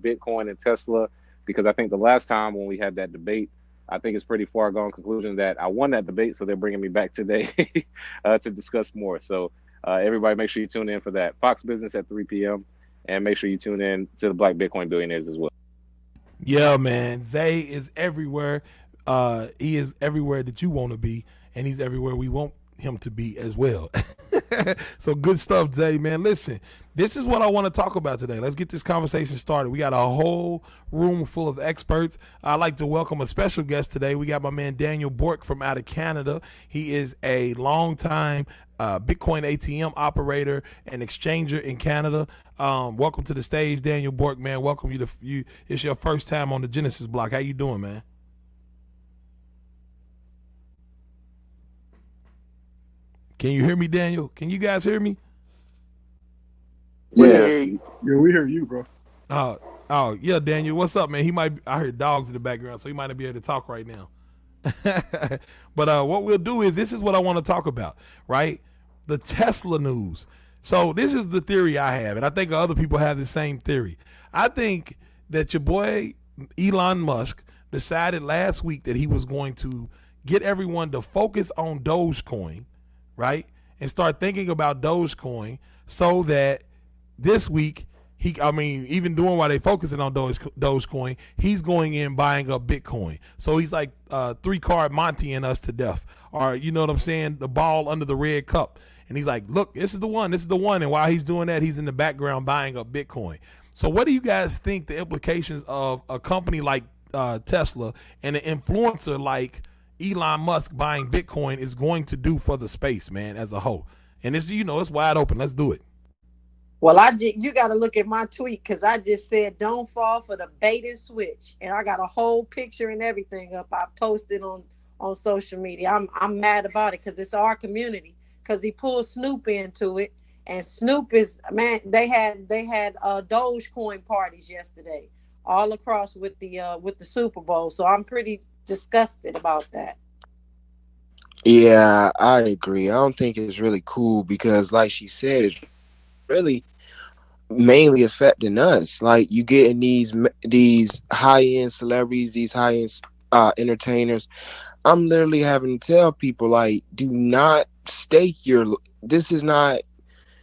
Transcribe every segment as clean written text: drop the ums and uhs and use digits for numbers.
Bitcoin and Tesla, because I think the last time when we had that debate, I think it's pretty far gone conclusion that I won that debate, so they're bringing me back today to discuss more. So everybody, make sure you tune in for that Fox Business at 3 p.m. and make sure you tune in to the Black Bitcoin Billionaires as well. Yeah, man. Zay is everywhere. He is everywhere that you want to be, and he's everywhere we want him to be as well. So good stuff, Zay, man. Listen, this is what I want to talk about today. Let's get this conversation started. We got a whole room full of experts. I'd like to welcome a special guest today. We got my man Daniel Bork from out of Canada. He is a longtime Bitcoin ATM operator and exchanger in Canada. Welcome to the stage, Daniel Bork, man. Welcome you to you. It's your first time on the Genesis block. How you doing, man? Can you hear me, Daniel? Can you guys hear me? Yeah. Yeah, we hear you, bro. Oh, yeah, Daniel. What's up, man? I heard dogs in the background, so he might not be able to talk right now. But what we'll do is, this is what I want to talk about, right? The Tesla news. So this is the theory I have, and I think other people have the same theory. I think that your boy Elon Musk decided last week that he was going to get everyone to focus on Dogecoin, right? And start thinking about Dogecoin so that this week, even doing while they focusing on Dogecoin, he's going in buying up Bitcoin. So he's like 3-card Monty-ing us to death. Or, you know what I'm saying? The ball under the red cup. And he's like, look, this is the one. And while he's doing that, he's in the background buying up Bitcoin. So what do you guys think the implications of a company like Tesla and an influencer like Elon Musk buying Bitcoin is going to do for the space, man, as a whole? And it's, it's wide open. Let's do it. Well, you got to look at my tweet, because I just said don't fall for the bait and switch, and I got a whole picture and everything up. I posted on social media. I'm mad about it because it's our community. Because he pulled Snoop into it, and Snoop is, man. They had Dogecoin parties yesterday, all across with the Super Bowl. So I'm pretty disgusted about that. Yeah, I agree. I don't think it's really cool because, like she said, it's really mainly affecting us. Like, you getting these high-end celebrities, these high-end entertainers. I'm literally having to tell people, like, do not stake this is not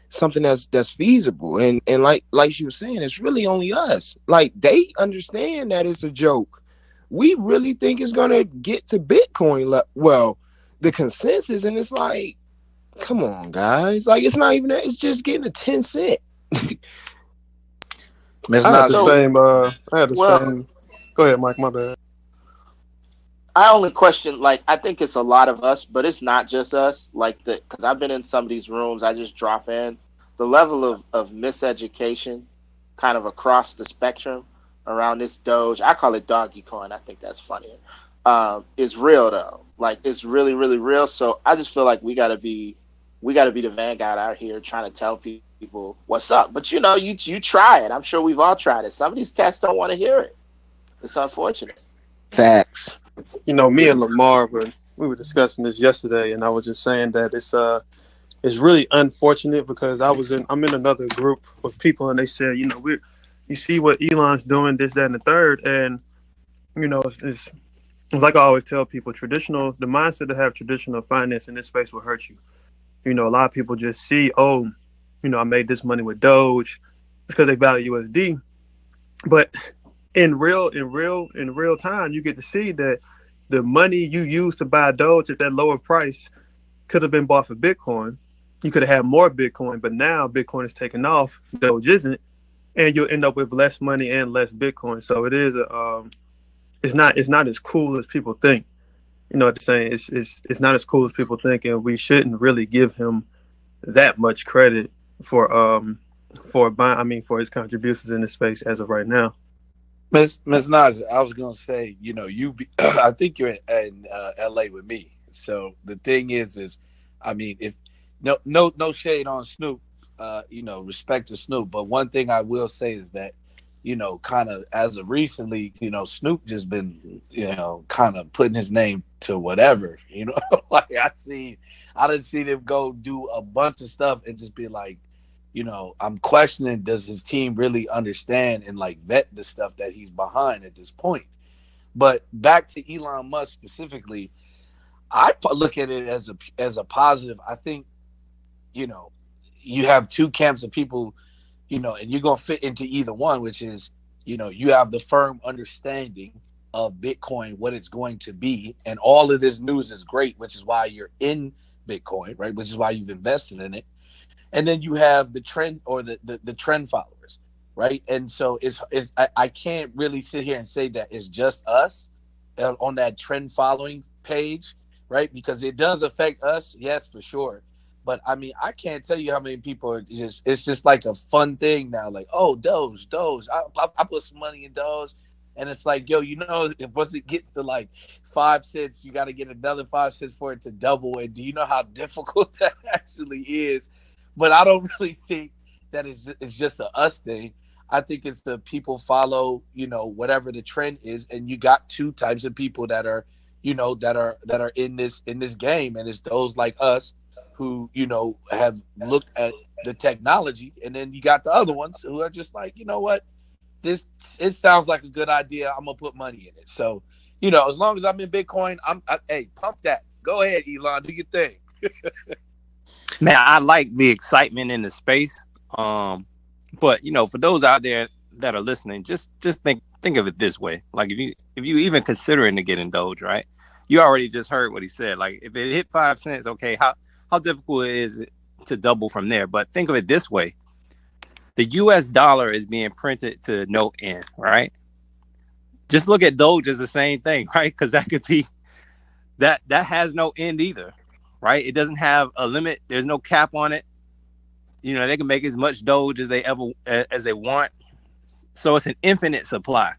something that's feasible. And like she was saying, it's really only us. Like, they understand that it's a joke. We really think it's gonna get to Bitcoin. Well, the consensus, and it's like, come on, guys. Like, it's not even that. It's just getting a 10 cent. It's not the same. I had the same. Go ahead, Mike. My bad. I only question, like, I think it's a lot of us, but it's not just us. Like, because I've been in some of these rooms, I just drop in. The level of miseducation kind of across the spectrum around this Doge, I call it doggy coin, I think that's funnier, is real, though. Like, it's really, really real. So I just feel like we gotta be the vanguard out here trying to tell people what's up. But you try it. I'm sure we've all tried it. Some of these cats don't want to hear it. It's unfortunate. Facts. Me and Lamar we were discussing this yesterday, and I was just saying that it's really unfortunate because I'm in another group of people, and they said, you see what Elon's doing, this, that, and the third, and it's like I always tell people, the mindset to have traditional finance in this space will hurt you. A lot of people just see, I made this money with Doge. It's because they value USD, but in real time, you get to see that the money you use to buy Doge at that lower price could have been bought for Bitcoin. You could have had more Bitcoin, but now Bitcoin is taking off, Doge isn't, and you'll end up with less money and less Bitcoin. So it is it's not as cool as people think. You know what I'm saying? It's not as cool as people think, and we shouldn't really give him that much credit for his contributions in this space as of right now. Miss Naja, I was gonna say, I think you're in LA with me. So the thing is, if no shade on Snoop, respect to Snoop. But one thing I will say is that, kind of as of recently, Snoop just been, kind of putting his name to whatever, like I didn't see them go do a bunch of stuff and just be like, I'm questioning, does his team really understand and like vet the stuff that he's behind at this point? But back to Elon Musk specifically, I look at it as a positive. I think, you have two camps of people, and you're going to fit into either one, which is, you have the firm understanding of Bitcoin, what it's going to be. And all of this news is great, which is why you're in Bitcoin, right? Which is why you've invested in it. And then you have the trend or the trend followers, right? And so I can't really sit here and say that it's just us on that trend following page, right? Because it does affect us, yes, for sure. But I mean, I can't tell you how many people are it's just like a fun thing now. Like, oh, Doge. I put some money in Doge. And it's like, yo, once it gets to like 5 cents, you got to get another 5 cents for it to double. And do you know how difficult that actually is? But I don't really think that it's just a us thing. I think it's the people follow, whatever the trend is. And you got two types of people that are, that are in this game. And it's those like us who, have looked at the technology. And then you got the other ones who are just like, you know what? It sounds like a good idea. I'm gonna put money in it. So, as long as I'm in Bitcoin, hey, pump that. Go ahead, Elon, do your thing. Man, I like the excitement in the space. But for those out there that are listening, just think of it this way. Like if you even considering to get in Doge, right? You already just heard what he said. Like if it hit 5 cents, okay, how difficult is it to double from there? But think of it this way. The US dollar is being printed to no end, right? Just look at Doge as the same thing, right? Because that could be that has no end either, right? It doesn't have a limit. There's no cap on it. They can make as much Doge as they want. So it's an infinite supply.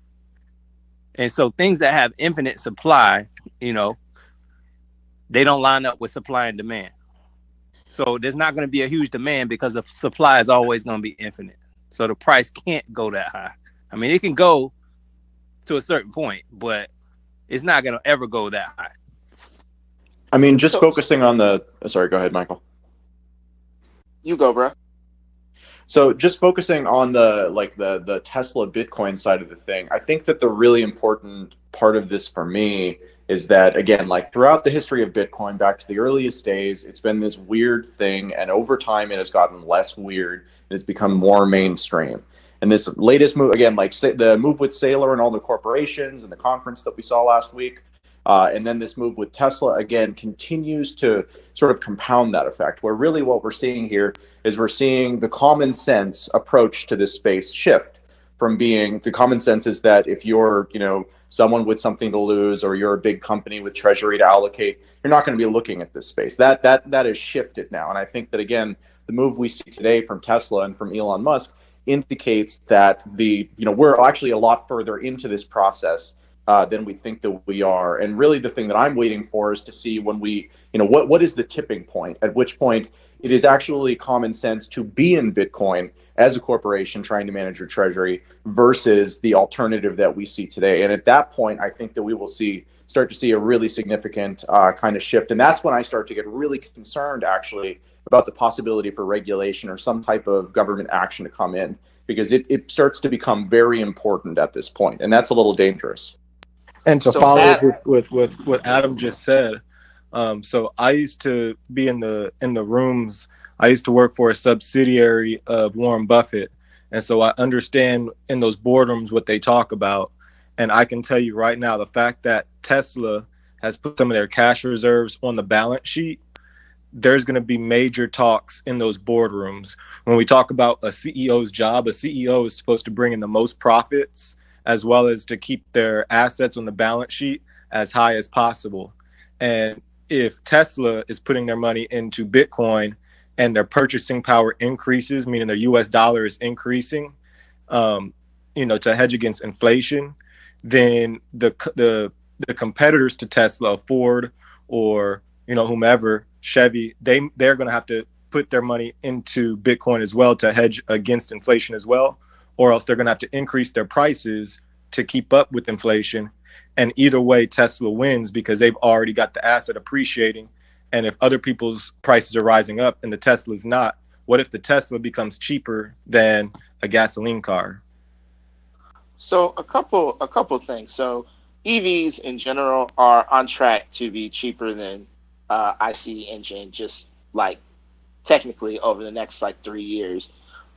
And so things that have infinite supply, they don't line up with supply and demand. So there's not going to be a huge demand because the supply is always going to be infinite. So the price can't go that high. I mean, it can go to a certain point, but it's not going to ever go that high. I mean, just focusing on sorry, go ahead, Michael. You go, bro. So just focusing on the Tesla Bitcoin side of the thing, I think that the really important part of this for me is that, again, like throughout the history of Bitcoin, back to the earliest days, it's been this weird thing. And over time, it has gotten less weird. And it's become more mainstream. And this latest move, again, like the move with Saylor and all the corporations and the conference that we saw last week, and then this move with Tesla, again, continues to sort of compound that effect, where really what we're seeing here is we're seeing the common sense approach to this space shift from being the common sense is that if you're, someone with something to lose or you're a big company with treasury to allocate, you're not going to be looking at this space. That has shifted now. And I think that, again, the move we see today from Tesla and from Elon Musk indicates that we're actually a lot further into this process than we think that we are. And really the thing that I'm waiting for is to see when we, what is the tipping point, at which point it is actually common sense to be in Bitcoin as a corporation trying to manage your treasury versus the alternative that we see today. And at that point, I think that we will start to see a really significant kind of shift. And that's when I start to get really concerned, actually, about the possibility for regulation or some type of government action to come in, because it starts to become very important at this point. And that's a little dangerous. And to follow up with what Adam just said, so I used to be in the rooms. I used to work for a subsidiary of Warren Buffett. And so I understand in those boardrooms what they talk about. And I can tell you right now, the fact that Tesla has put some of their cash reserves on the balance sheet, there's going to be major talks in those boardrooms. When we talk about a CEO's job, a CEO is supposed to bring in the most profits as well as to keep their assets on the balance sheet as high as possible. And if Tesla is putting their money into Bitcoin and their purchasing power increases, meaning their US dollar is increasing, to hedge against inflation, then the competitors to Tesla, Ford or, whomever, Chevy, they're going to have to put their money into Bitcoin as well to hedge against inflation as well, or else they're going to have to increase their prices to keep up with inflation. And either way, Tesla wins because they've already got the asset appreciating. And if other people's prices are rising up and the Tesla's not, what if the Tesla becomes cheaper than a gasoline car? So a couple things. So EVs in general are on track to be cheaper than ICE engine, just like technically over the next like 3 years.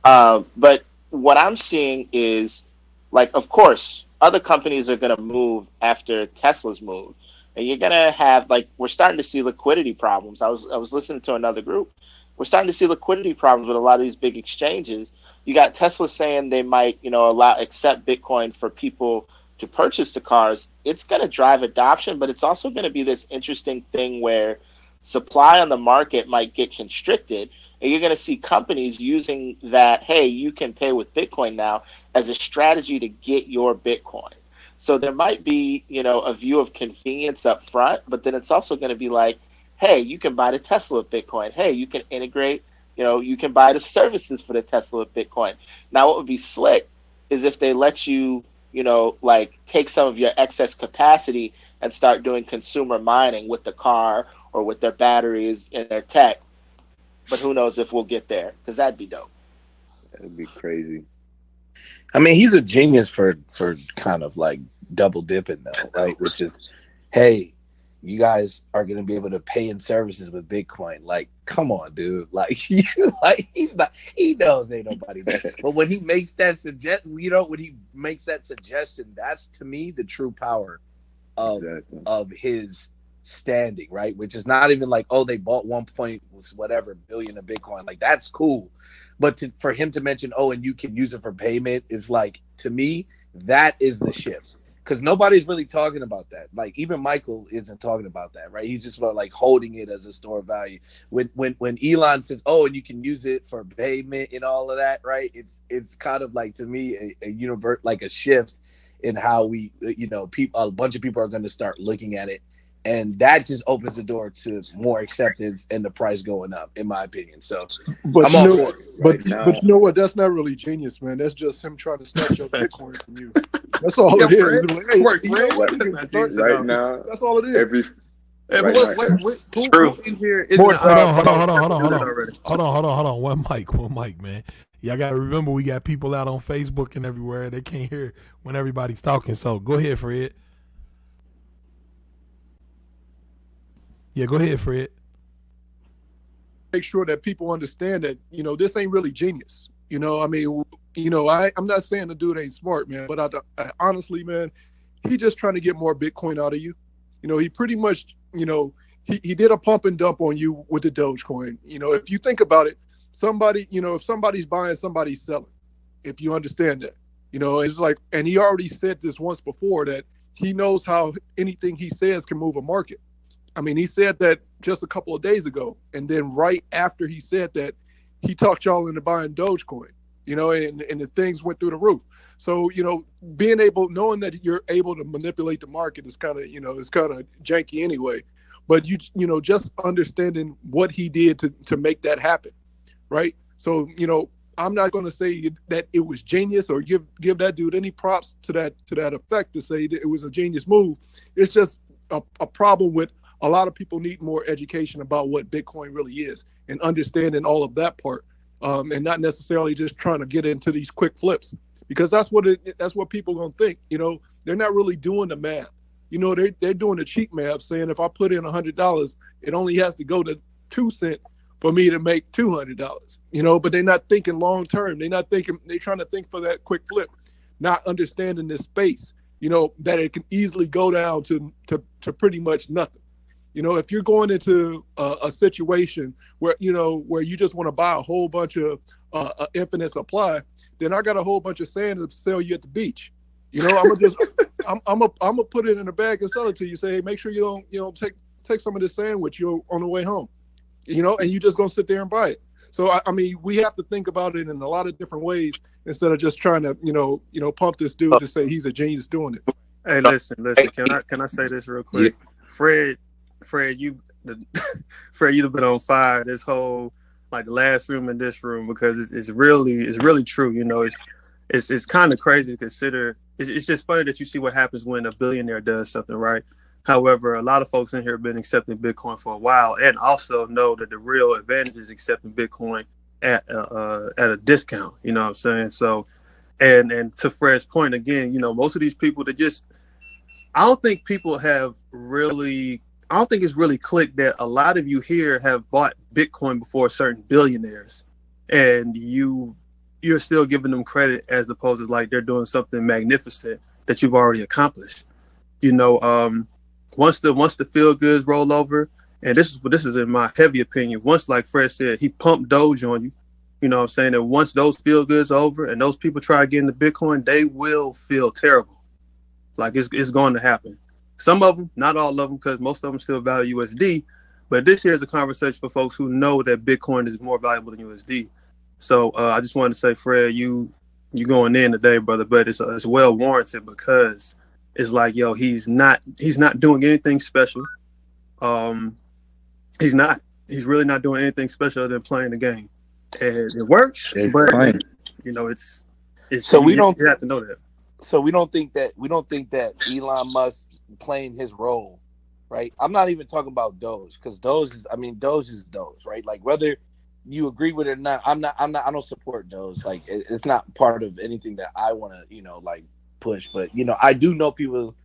But what I'm seeing is, like, of course, other companies are going to move after Tesla's move, and you're going to have, like, we're starting to see liquidity problems. I was listening to another group. We're starting to see liquidity problems with a lot of these big exchanges. You got Tesla saying they might, accept Bitcoin for people to purchase the cars. It's going to drive adoption, but it's also going to be this interesting thing where supply on the market might get constricted, and you're going to see companies using that, hey, you can pay with Bitcoin now, as a strategy to get your Bitcoin. So there might be, a view of convenience up front, but then it's also going to be like, hey, you can buy the Tesla with Bitcoin. Hey, you can integrate, you can buy the services for the Tesla with Bitcoin. Now, what would be slick is if they let you, take some of your excess capacity and start doing consumer mining with the car or with their batteries and their tech. But who knows if we'll get there, because that'd be dope. That'd be crazy. I mean, he's a genius for kind of like double dipping though, right? Which is, hey, you guys are going to be able to pay in services with Bitcoin. Like, come on, dude. Like, he knows ain't nobody there. But when he makes that suggestion, that's to me the true power of his standing, right? Which is not even like, oh, they bought 1 point whatever billion of Bitcoin. Like, that's cool. But for him to mention, oh, and you can use it for payment is like, to me, that is the shift. Because nobody's really talking about that. Like, even Michael isn't talking about that, right? He's just about like holding it as a store of value. When Elon says, oh, and you can use it for payment and all of that, right? It's kind of like, to me, a universe, like a shift in how we, a bunch of people are going to start looking at it. And that just opens the door to more acceptance and the price going up, in my opinion. So I'm all for it. But you know what? That's not really genius, man. That's just him trying to snatch your Bitcoin from you. That's all it is. Like, hey, Work, you know what? right now, that's all it is. Who in here isn't Hold on. One mic, man. Y'all got to remember, we got people out on Facebook and everywhere. They can't hear when everybody's talking. So go ahead, Fred. Yeah, go ahead, Fred. Make sure that people understand that, this ain't really genius. I mean, I'm not saying the dude ain't smart, man, but I honestly, man, he just trying to get more Bitcoin out of you. He pretty much, he did a pump and dump on you with the Dogecoin. If you think about it, somebody, if somebody's buying, somebody's selling, if you understand that, it's like, and he already said this once before, that he knows how anything he says can move a market. I mean, he said that just a couple of days ago. And then right after he said that, he talked y'all into buying Dogecoin, and the things went through the roof. So, knowing that you're able to manipulate the market is kind of, it's kind of janky anyway. But, just understanding what he did to make that happen, right? So, I'm not going to say that it was genius or give that dude any props to that effect to say that it was a genius move. It's just a problem with a lot of people need more education about what Bitcoin really is and understanding all of that part, and not necessarily just trying to get into these quick flips, because that's what people gonna think. They're not really doing the math. They're doing the cheap math, saying if I put in $100, it only has to go to 2 cents for me to make $200. But they're not thinking long term. They're not thinking. They're trying to think for that quick flip, not understanding this space. That it can easily go down to pretty much nothing. If you're going into a situation where you just want to buy a whole bunch of infinite supply, then I got a whole bunch of sand to sell you at the beach. I'm gonna put it in a bag and sell it to you. Say, hey, make sure you don't take some of this sand with you on the way home. And you just gonna sit there and buy it. So I mean, we have to think about it in a lot of different ways instead of just trying to pump this dude to say he's a genius doing it. Hey, listen. Can I say this real quick? Yeah. Fred, you've been on fire this whole, like, the last room and this room, because it's really true. It's kind of crazy to consider. It's just funny that you see what happens when a billionaire does something, right? However, a lot of folks in here have been accepting Bitcoin for a while and also know that the real advantage is accepting Bitcoin at a discount. You know what I'm saying? So, and to Fred's point again, you know, most of these people that just, I don't think people have really, I don't think it's really clicked that a lot of you here have bought Bitcoin before certain billionaires, and you're still giving them credit as opposed to like they're doing something magnificent that you've already accomplished. You know, once the feel goods roll over, and this is in my heavy opinion, once, like Fred said, he pumped Doge on you. You know what I'm saying? And once those feel goods are over and those people try to get into Bitcoin, they will feel terrible. Like it's going to happen. Some of them, not all of them, because most of them still value USD. But this here is a conversation for folks who know that Bitcoin is more valuable than USD. So I just wanted to say, Fred, you going in today, brother, but it's well warranted, because it's like, yo, he's not doing anything special. He's really not doing anything special other than playing the game, and it works. But you know, it's so we don't you have to know that. So we don't think that Elon Musk playing his role, right? I'm not even talking about Doge, because Doge is Doge, right? Like, whether you agree with it or not, I don't support Doge. Like, it's not part of anything that I want to, you know, like, push. But, you know, I do know people,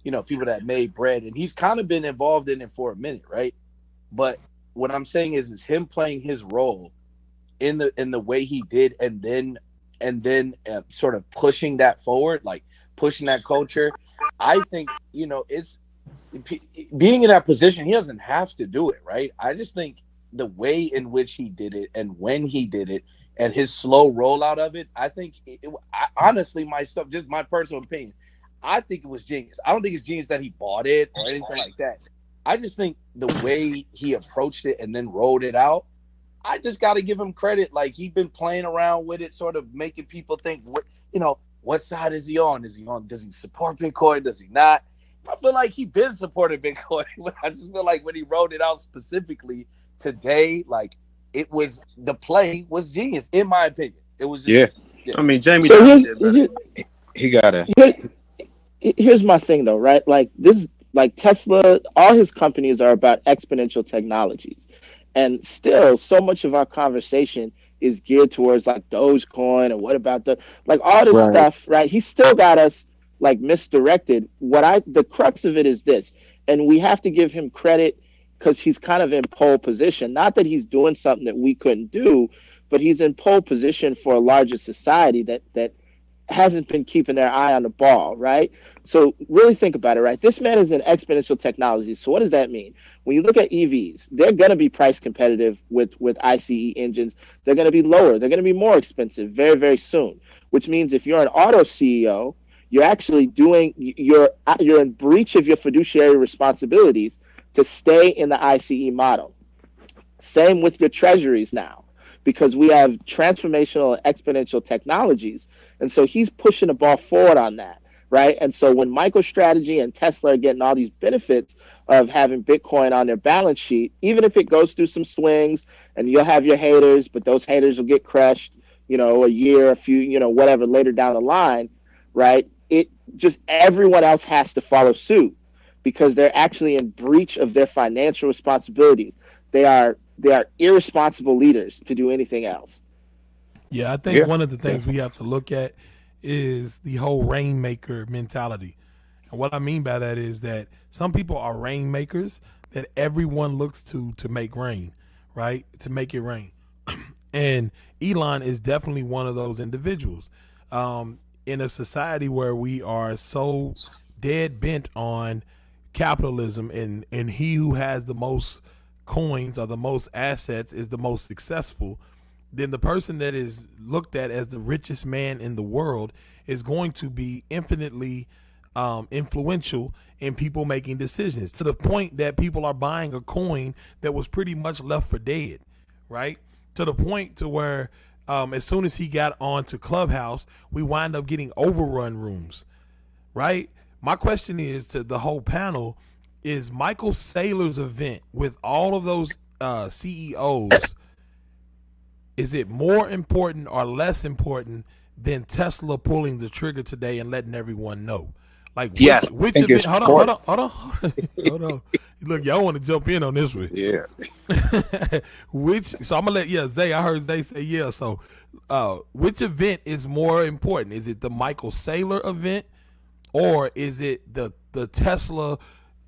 you know, people that made bread, and he's kind of been involved in it for a minute, right? But what I'm saying is him playing his role in the way he did, and then sort of pushing that forward, like pushing that culture. I think, you know, it's being in that position, he doesn't have to do it, right? I just think the way in which he did it and when he did it and his slow rollout of it, I think honestly, myself, just my personal opinion, I think it was genius. I don't think it's genius that he bought it or anything like that. I just think the way he approached it and then rolled it out, I just got to give him credit. Like, he's been playing around with it, sort of making people think, what side is he on? Does he support Bitcoin? Does he not? I feel like he's been supporting Bitcoin. I just feel like when he rolled it out specifically today, like, the play was genius, in my opinion. It was just, I mean, Jamie, so he got it. Here's my thing, though, right? Like, this, like Tesla, all his companies are about exponential technologies. And still, so much of our conversation is geared towards like Dogecoin and what about all this stuff, right? He still got us like misdirected. The crux of it is this, and we have to give him credit because he's kind of in pole position. Not that he's doing something that we couldn't do, but he's in pole position for a larger society that hasn't been keeping their eye on the ball, right? So really think about it, right? This man is in exponential technology. So what does that mean? When you look at EVs, they're going to be price competitive with ICE engines. They're going to be lower. They're going to be more expensive very, very soon, which means if you're an auto CEO, you're actually you're in breach of your fiduciary responsibilities to stay in the ICE model. Same with your treasuries now, because we have transformational exponential technologies. And so he's pushing the ball forward on that, right? And so when MicroStrategy and Tesla are getting all these benefits of having Bitcoin on their balance sheet, even if it goes through some swings and you'll have your haters, but those haters will get crushed, you know, a few, whatever, later down the line, right? It just, everyone else has to follow suit because they're actually in breach of their financial responsibilities. They are irresponsible leaders to do anything else. Yeah, I think one of the things we have to look at is the whole rainmaker mentality. And what I mean by that is that some people are rainmakers that everyone looks to make rain, right? To make it rain. And Elon is definitely one of those individuals. In a society where we are so dead bent on capitalism and he who has the most coins or the most assets is the most successful, then the person that is looked at as the richest man in the world is going to be infinitely influential in people making decisions, to the point that people are buying a coin that was pretty much left for dead, right? To the point to where as soon as he got onto Clubhouse, we wind up getting overrun rooms, right? My question is to the whole panel, is Michael Saylor's event with all of those CEOs, is it more important or less important than Tesla pulling the trigger today and letting everyone know? Like Yes, I which think event? it's Hold important. on. Hold on. Look, y'all want to jump in on this one? Yeah. So I'm gonna let Zay. I heard Zay say yeah. So, which event is more important? Is it the Michael Saylor event, or is it the Tesla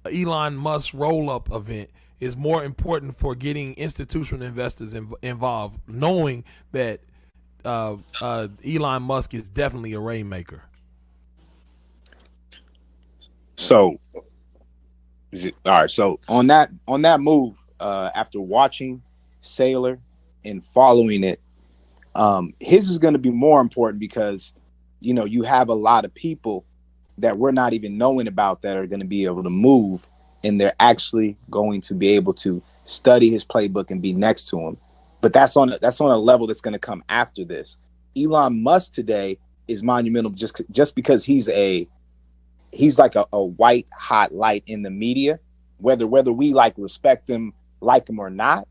Elon Musk roll up event? Is more important for getting institutional investors involved, knowing that Elon Musk is definitely a rainmaker. So, all right. So on that move, after watching Sailor and following it, his is going to be more important because you have a lot of people that we're not even knowing about that are going to be able to move, and they're actually going to be able to study his playbook and be next to him. But that's on a level that's going to come after this. Elon Musk today is monumental just because he's like a white hot light in the media, whether we respect him, like him or not.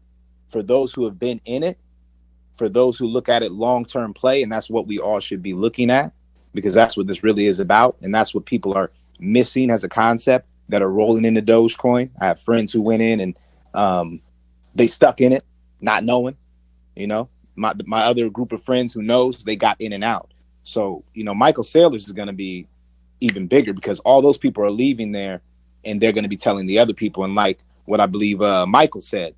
For those who have been in it, for those who look at it long-term play, and that's what we all should be looking at, because that's what this really is about, and that's what people are missing as a concept that are rolling into Dogecoin. I have friends who went in and they stuck in it, not knowing. My other group of friends who knows, they got in and out. So Michael Saylor's is going to be even bigger because all those people are leaving there, and they're going to be telling the other people. And like what I believe Michael said,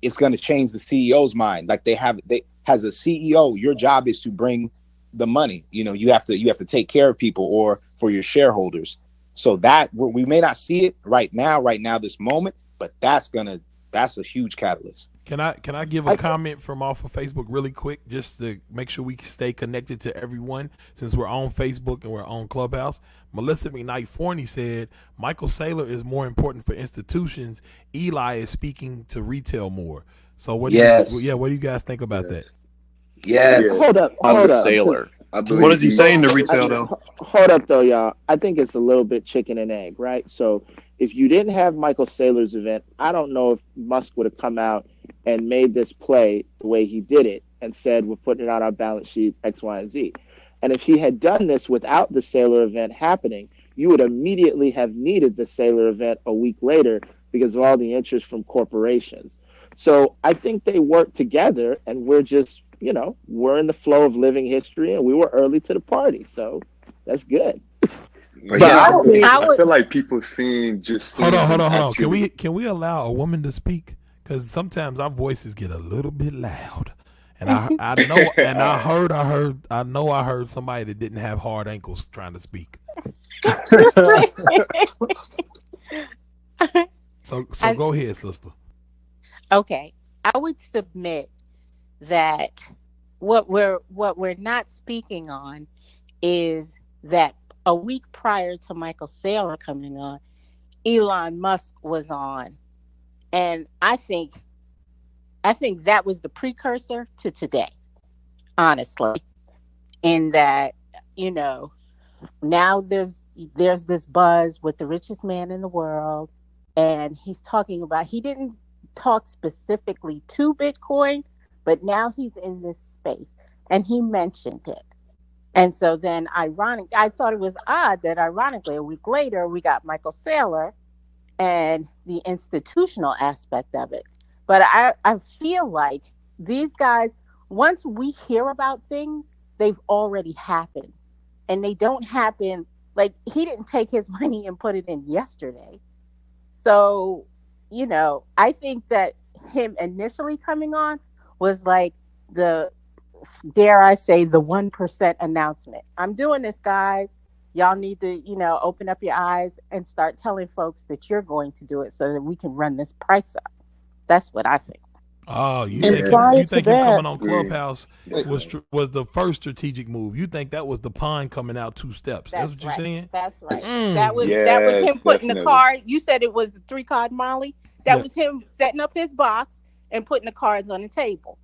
it's going to change the CEO's mind. Like as a CEO, your job is to bring the money. You have to take care of people or for your shareholders. So that we may not see it right now, this moment, but that's a huge catalyst. Can I give a comment from off of Facebook really quick, just to make sure we can stay connected to everyone, since we're on Facebook and we're on Clubhouse? Melissa McKnight Forney said Michael Saylor is more important for institutions. Eli is speaking to retail more. So what do you guys think about that? Yes. Hold up. Saylor. What is he saying to retail though? Hold up though, y'all. I think it's a little bit chicken and egg, right? So if you didn't have Michael Saylor's event, I don't know if Musk would have come out and made this play the way he did it and said, we're putting it on our balance sheet, X, Y, and Z. And if he had done this without the Saylor event happening, you would immediately have needed the Saylor event a week later because of all the interest from corporations. So I think they work together, and we're just, we're in the flow of living history, and we were early to the party. So that's good. But I feel like people seeing just hold on. Can we allow a woman to speak? Because sometimes our voices get a little bit loud, and I know, and I heard somebody that didn't have hard ankles trying to speak. So go ahead, sister. Okay, I would submit that what we're not speaking on is that a week prior to Michael Saylor coming on, Elon Musk was on. And I think that was the precursor to today, honestly, in that, now there's this buzz with the richest man in the world. And he's talking about, he didn't talk specifically to Bitcoin, but now he's in this space and he mentioned it. And so then I thought it was odd that ironically a week later we got Michael Saylor and the institutional aspect of it. But I feel like these guys, once we hear about things, they've already happened. And they don't happen, like he didn't take his money and put it in yesterday. So, I think that him initially coming on was like dare I say, the 1% announcement. I'm doing this, guys. Y'all need to, open up your eyes and start telling folks that you're going to do it so that we can run this price up. That's what I think. Oh, you think him coming on Clubhouse was the first strategic move? You think that was the pawn coming out 2 steps? That's what you're saying? That's right. That was him putting the card. You said it was the 3-card Molly. That was him setting up his box and putting the cards on the table.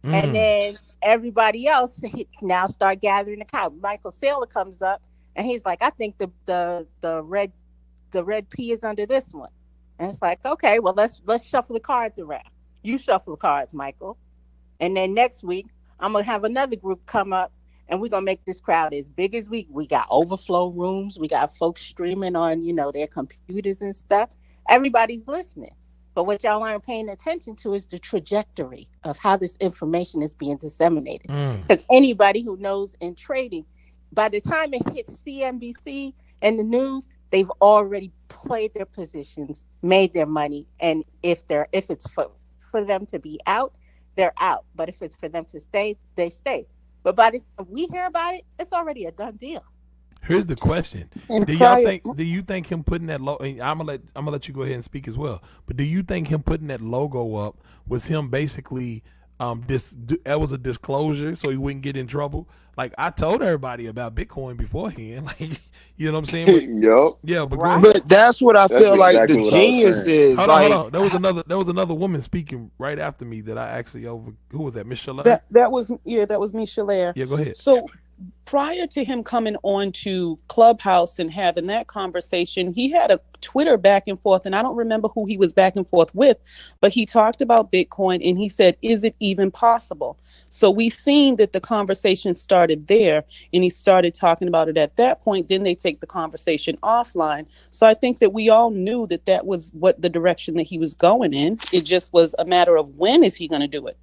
And then everybody else now start gathering the cards. Michael Saylor comes up and he's like, I think the red P is under this one. And it's like, okay, well let's shuffle the cards around. You shuffle the cards, Michael. And then next week I'm gonna have another group come up and we're gonna make this crowd as big as we got overflow rooms, we got folks streaming on, their computers and stuff. Everybody's listening. But what y'all aren't paying attention to is the trajectory of how this information is being disseminated. Because anybody who knows in trading, by the time it hits CNBC and the news, they've already played their positions, made their money, and if it's for them to be out, they're out. But if it's for them to stay, they stay. But by the time we hear about it, it's already a done deal. Here's the question: Do you think him putting that logo? I'm gonna let you go ahead and speak as well. But do you think him putting that logo up was him basically that was a disclosure so he wouldn't get in trouble? Like, I told everybody about Bitcoin beforehand. Like, you know what I'm saying? Yup. Yeah, but But that's what I feel like exactly the genius is. Hold on. There was another woman speaking right after me that I actually who was that? Miss Shalair? That was me, Shalair. Yeah, go ahead. So prior to him coming on to Clubhouse and having that conversation, he had a Twitter back and forth, and I don't remember who he was back and forth with, but he talked about Bitcoin and he said, is it even possible? So we seen that the conversation started there and he started talking about it at that point. Then they take the conversation offline. So I think that we all knew that that was what the direction that he was going in. It just was a matter of when is he going to do it?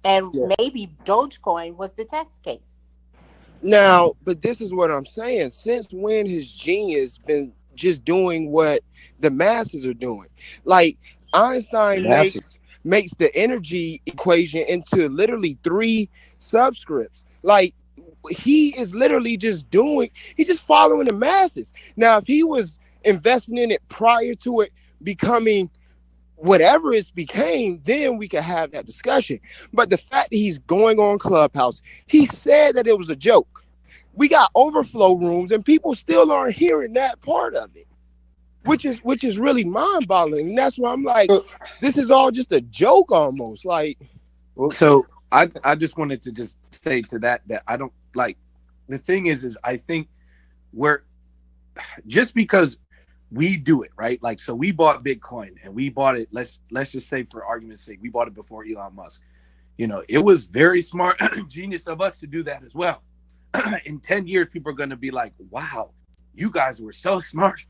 And maybe Dogecoin was the test case. Now, but this is what I'm saying. Since when has genius been just doing what the masses are doing? Like, Einstein makes the energy equation into literally 3 subscripts. Like, he is literally just following the masses. Now, if he was investing in it prior to it becoming whatever it became, then we could have that discussion. But the fact that he's going on Clubhouse, he said that it was a joke. We got overflow rooms and people still aren't hearing that part of it, which is really mind-boggling. And that's why I'm like, this is all just a joke almost. Like, so I just wanted to just say to that I don't like, the thing is I think we're just because we do it, right? Like, so we bought Bitcoin and we bought it. Let's just say, for argument's sake, we bought it before Elon Musk. It was very smart, genius of us to do that as well. In 10 years, people are going to be like, wow, you guys were so smart.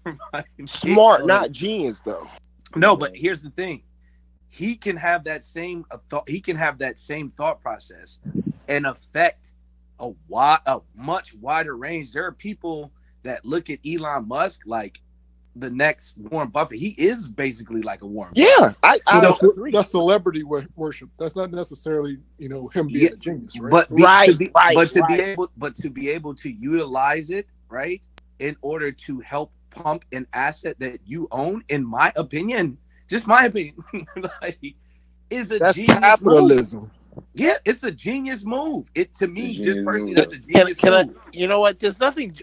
Smart, not genius, though. No, but here's the thing. He can have that same thought. He can have that same thought process and affect a much wider range. There are people that look at Elon Musk like the next Warren Buffett. He is basically like a Warren Buffett. Yeah, that's celebrity worship. That's not necessarily him being a genius, right? But to be able to utilize it, right, in order to help pump an asset that you own, in my opinion, just my opinion, is a genius capitalism. Move. Yeah, it's a genius move. It, to me, just personally, that's a genius move. You know what? There's nothing.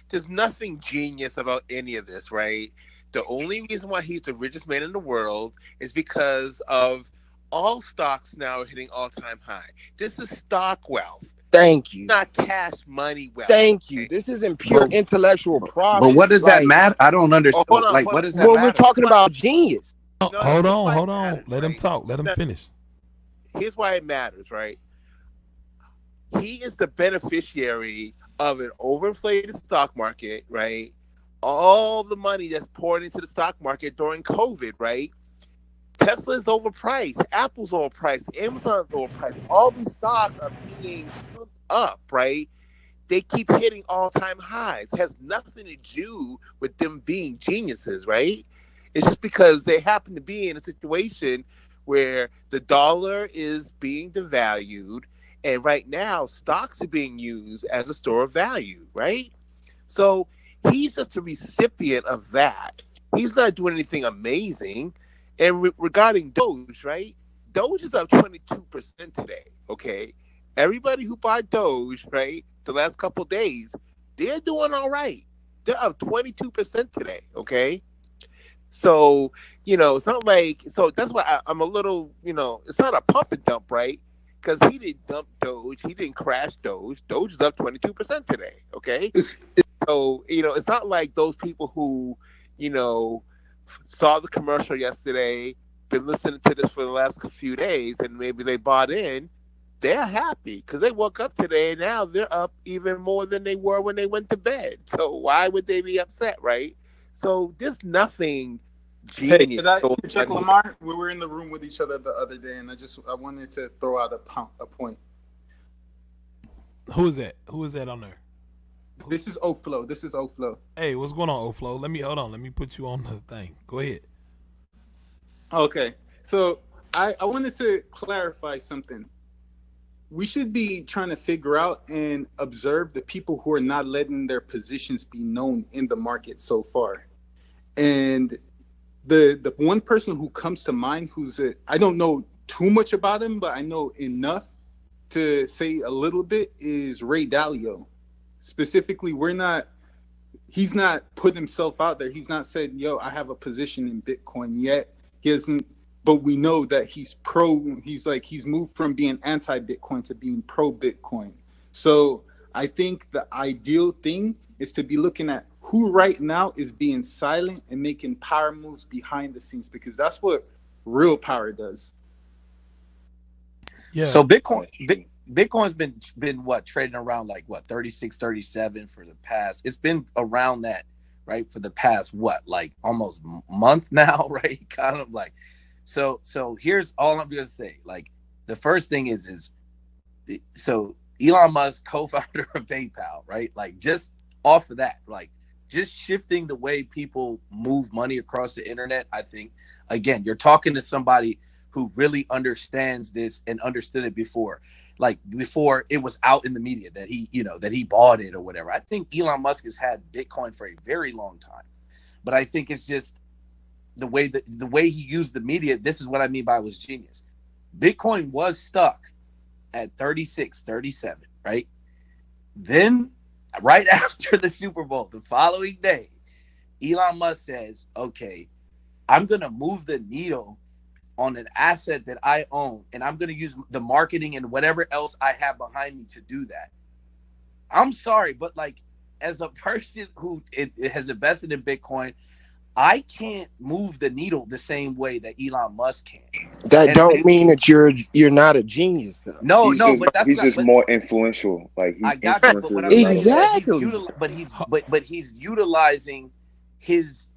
There's nothing genius about any of this, right? The only reason why he's the richest man in the world is because of all stocks now hitting all-time high. This is stock wealth. Thank you. Not cash money wealth. Thank you. This isn't pure intellectual profit. But what does that matter? I don't understand. What does that matter? We're talking about genius. Hold on. Let him talk. Let him finish. Here's why it matters, right? He is the beneficiary of an overinflated stock market, right? All the money that's poured into the stock market during COVID, right? Tesla's overpriced, Apple's overpriced, Amazon's overpriced. All these stocks are being pumped up, right? They keep hitting all-time highs. It has nothing to do with them being geniuses, right? It's just because they happen to be in a situation where the dollar is being devalued. And right now, stocks are being used as a store of value, right? So he's just a recipient of that. He's not doing anything amazing. And regarding Doge, right? Doge is up 22% today, okay? Everybody who bought Doge, right, the last couple of days, they're doing all right. They're up 22% today, okay? So, it's not like, so that's why I'm a little, it's not a pump and dump, right? Because he didn't dump Doge. He didn't crash Doge. Doge is up 22% today, okay? So, it's not like those people who, saw the commercial yesterday, been listening to this for the last few days, and maybe they bought in. they're happy because they woke up today and now they're up even more than they were when they went to bed. So why would they be upset, right? So there's nothing Hey, genius. could I going check on here. Lamar? We were in the room with each other the other day, and I wanted to throw out a point. Who is that? Who is that on there? This is Oflo. This is Oflo. Hey, what's going on, Oflo? Hold on. Let me put you on the thing. Go ahead. Okay, so I wanted to clarify something. We should be trying to figure out and observe the people who are not letting their positions be known in the market so far. And the one person who comes to mind I don't know too much about him, but I know enough to say a little bit, is Ray Dalio. Specifically, he's not put himself out there. He's not said, yo, I have a position in Bitcoin yet. He hasn't, but we know that he's moved from being anti-Bitcoin to being pro-Bitcoin. So I think the ideal thing is to be looking at who right now is being silent and making power moves behind the scenes, because that's what real power does. Yeah. So Bitcoin's been what, trading around like what, 36, 37 for the past. It's been around that, right, for the past what, like almost month now, right? Kind of like. So here's all I'm gonna say. Like, the first thing is so Elon Musk, co-founder of PayPal, right? Like, just off of that, like, just shifting the way people move money across the internet. I think, again, you're talking to somebody who really understands this and understood it before it was out in the media that he bought it or whatever. I think Elon Musk has had Bitcoin for a very long time, but I think it's just the way he used the media. This is what I mean by it was genius. Bitcoin was stuck at 36, 37, right? Then right after the Super Bowl, the following day, Elon Musk says, okay, I'm going to move the needle on an asset that I own, and I'm going to use the marketing and whatever else I have behind me to do that. I'm sorry, but like, as a person who has invested in Bitcoin, I can't move the needle the same way that Elon Musk can. That don't mean that you're not a genius, though. No, but he's just more influential. Like, he I got you, but what I'm exactly. But he's utilizing his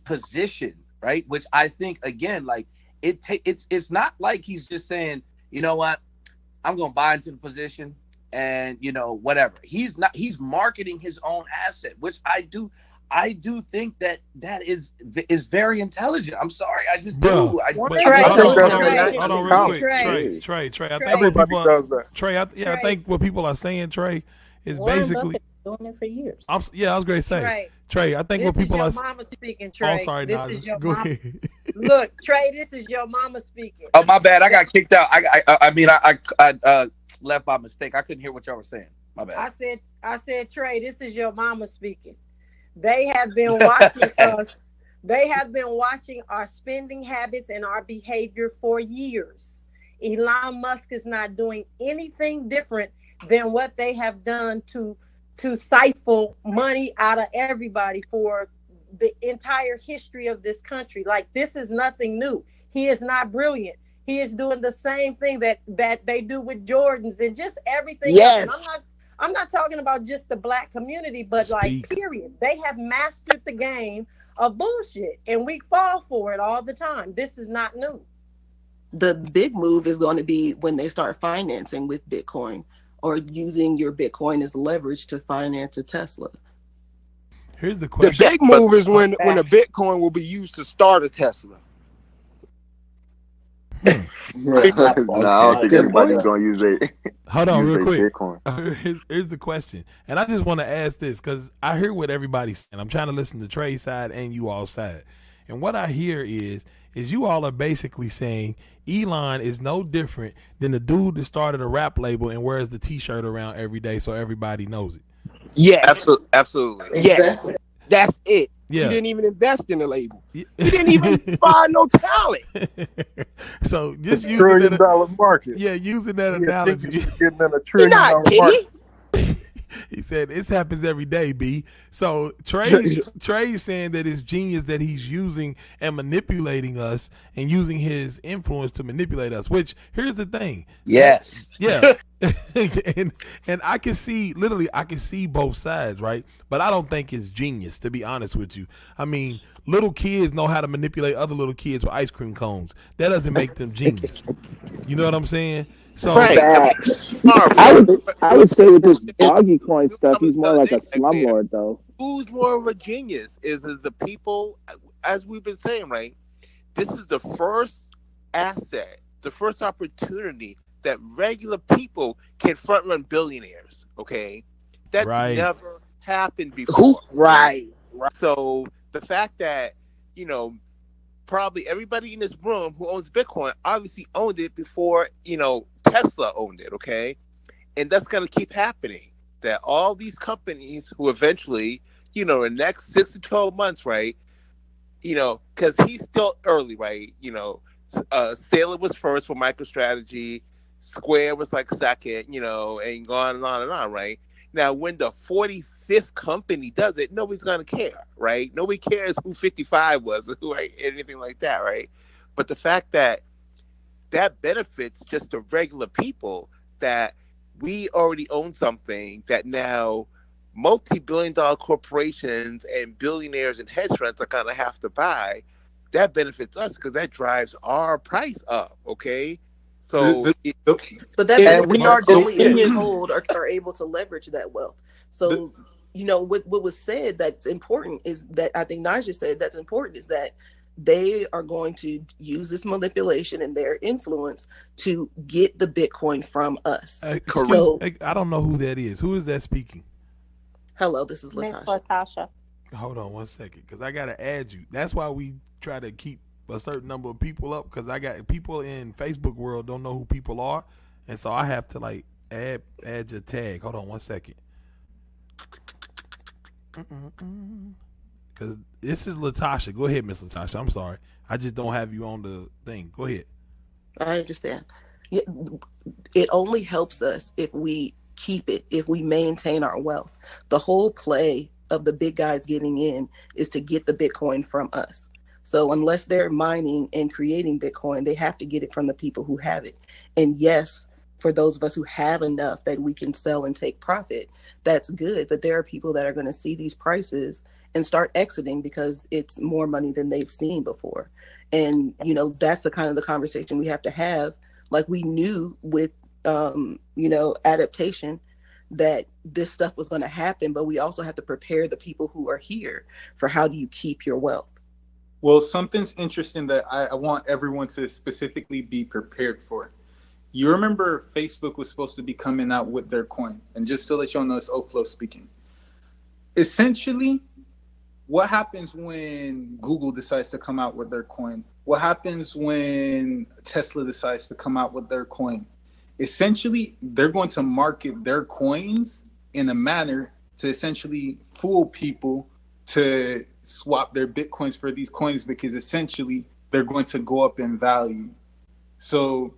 position, right? Which I think, again, like, it's not like he's just saying, you know what, I'm gonna buy into the position and whatever. He's marketing his own asset, which I do think that is very intelligent. I'm sorry, I just do. Trey. I think everybody does that. Trey, I think what people are saying, Trey, is Warren basically Buffett doing it for years. I was going to say, Trey, I think This what people is are. your mama speaking, Trey. Oh, sorry, this Naja. is your Go mama. ahead. Look, Trey, this is your mama speaking. Oh, my bad. I got kicked out. I left by mistake. I couldn't hear what y'all were saying. My bad. I said, Trey, this is your mama speaking. They have been watching us. They have been watching our spending habits and our behavior for years. Elon Musk is not doing anything different than what they have done to siphon money out of everybody for the entire history of this country. Like, this is nothing new. He is not brilliant. He is doing the same thing that they do with Jordans and just everything. Yes. Else. And I'm not talking about just the Black community, but like, period. They have mastered the game of bullshit, and we fall for it all the time. This is not new. The big move is going to be when they start financing with Bitcoin or using your Bitcoin as leverage to finance a Tesla. Here's the question. The big move is when a Bitcoin will be used to start a Tesla. No, I don't think anybody's going to use it. Hold on, real quick. Here's the question, and I just want to ask this because I hear what everybody's saying. I'm trying to listen to Trey's side and you all side, and what I hear is you all are basically saying Elon is no different than the dude that started a rap label and wears the T-shirt around every day so everybody knows it. Yeah, absolutely. Yeah, that's it. Yeah. He didn't even invest in the label. He didn't even buy no talent. So just using $1 trillion market. Yeah, using that analogy. Getting in $1 trillion market. He said this happens every day, B. So Trey's saying that it's genius that he's using and manipulating us and using his influence to manipulate us. Which here's the thing. Yes. Yeah. and I can see both sides, right? But I don't think it's genius, to be honest with you. I mean, little kids know how to manipulate other little kids with ice cream cones. That doesn't make them genius. You know what I'm saying? So I would say with this doggy coin stuff, he's more like a slumlord, though. Who's more of a genius? Is the people, as we've been saying, right? This is the first asset, the first opportunity that regular people can front run billionaires. Okay, that's never happened before. Right. So the fact that probably everybody in this room who owns Bitcoin obviously owned it before Tesla owned it. Okay, and that's gonna keep happening. That all these companies who eventually, in the next 6 to 12 months, right? Because he's still early, right? Saylor was first for MicroStrategy. Square was like second, and on and on and on, right? Now, when the 45th company does it, nobody's going to care, right? Nobody cares who 55 was or who, right? Anything like that, right? But the fact that benefits just the regular people, that we already own something that now multi-billion-dollar corporations and billionaires and hedge funds are going to have to buy, that benefits us because that drives our price up, okay? So, but that benefits only if we hold or are able to leverage that wealth. So, what was said that's important is that I think Naja said that's important is that they are going to use this manipulation and their influence to get the Bitcoin from us. So, I don't know who that is. Who is that speaking? Hello, this is Latasha. Hold on 1 second, because I got to add you. That's why we try to keep a certain number of people up, because I got people in Facebook world don't know who people are, and so I have to add your tag. Hold on 1 second. Because this is Latasha. Go ahead, Miss Latasha. I'm sorry. I just don't have you on the thing. Go ahead. I understand. It only helps us if we keep it, if we maintain our wealth. The whole play of the big guys getting in is to get the Bitcoin from us. So unless they're mining and creating Bitcoin, they have to get it from the people who have it. And yes, for those of us who have enough that we can sell and take profit, that's good. But there are people that are going to see these prices and start exiting because it's more money than they've seen before. And, that's the kind of the conversation we have to have. Like we knew with, adaptation that this stuff was going to happen, but we also have to prepare the people who are here for how do you keep your wealth. Well, something's interesting that I want everyone to specifically be prepared for. You remember Facebook was supposed to be coming out with their coin. And just to let you all know, it's Oflo speaking. Essentially, what happens when Google decides to come out with their coin? What happens when Tesla decides to come out with their coin? Essentially, they're going to market their coins in a manner to essentially fool people to swap their Bitcoins for these coins, because essentially they're going to go up in value. So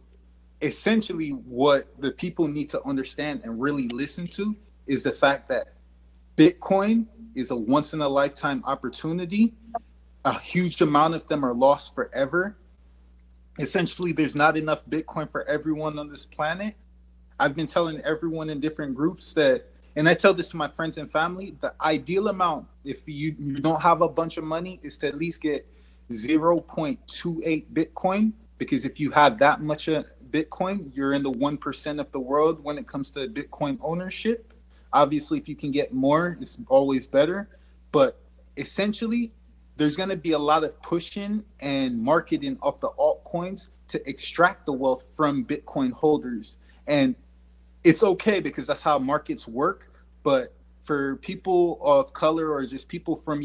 essentially what the people need to understand and really listen to is the fact that Bitcoin is a once in a lifetime opportunity. A huge amount of them are lost forever. Essentially, there's not enough Bitcoin for everyone on this planet. I've been telling everyone in different groups that, and I tell this to my friends and family, the ideal amount, if you don't have a bunch of money, is to at least get 0.28 Bitcoin. Because if you have that much Bitcoin, you're in the 1% of the world when it comes to Bitcoin ownership. Obviously, if you can get more, it's always better. But essentially, there's going to be a lot of pushing and marketing of the altcoins to extract the wealth from Bitcoin holders. And it's okay because that's how markets work. But for people of color or just people from,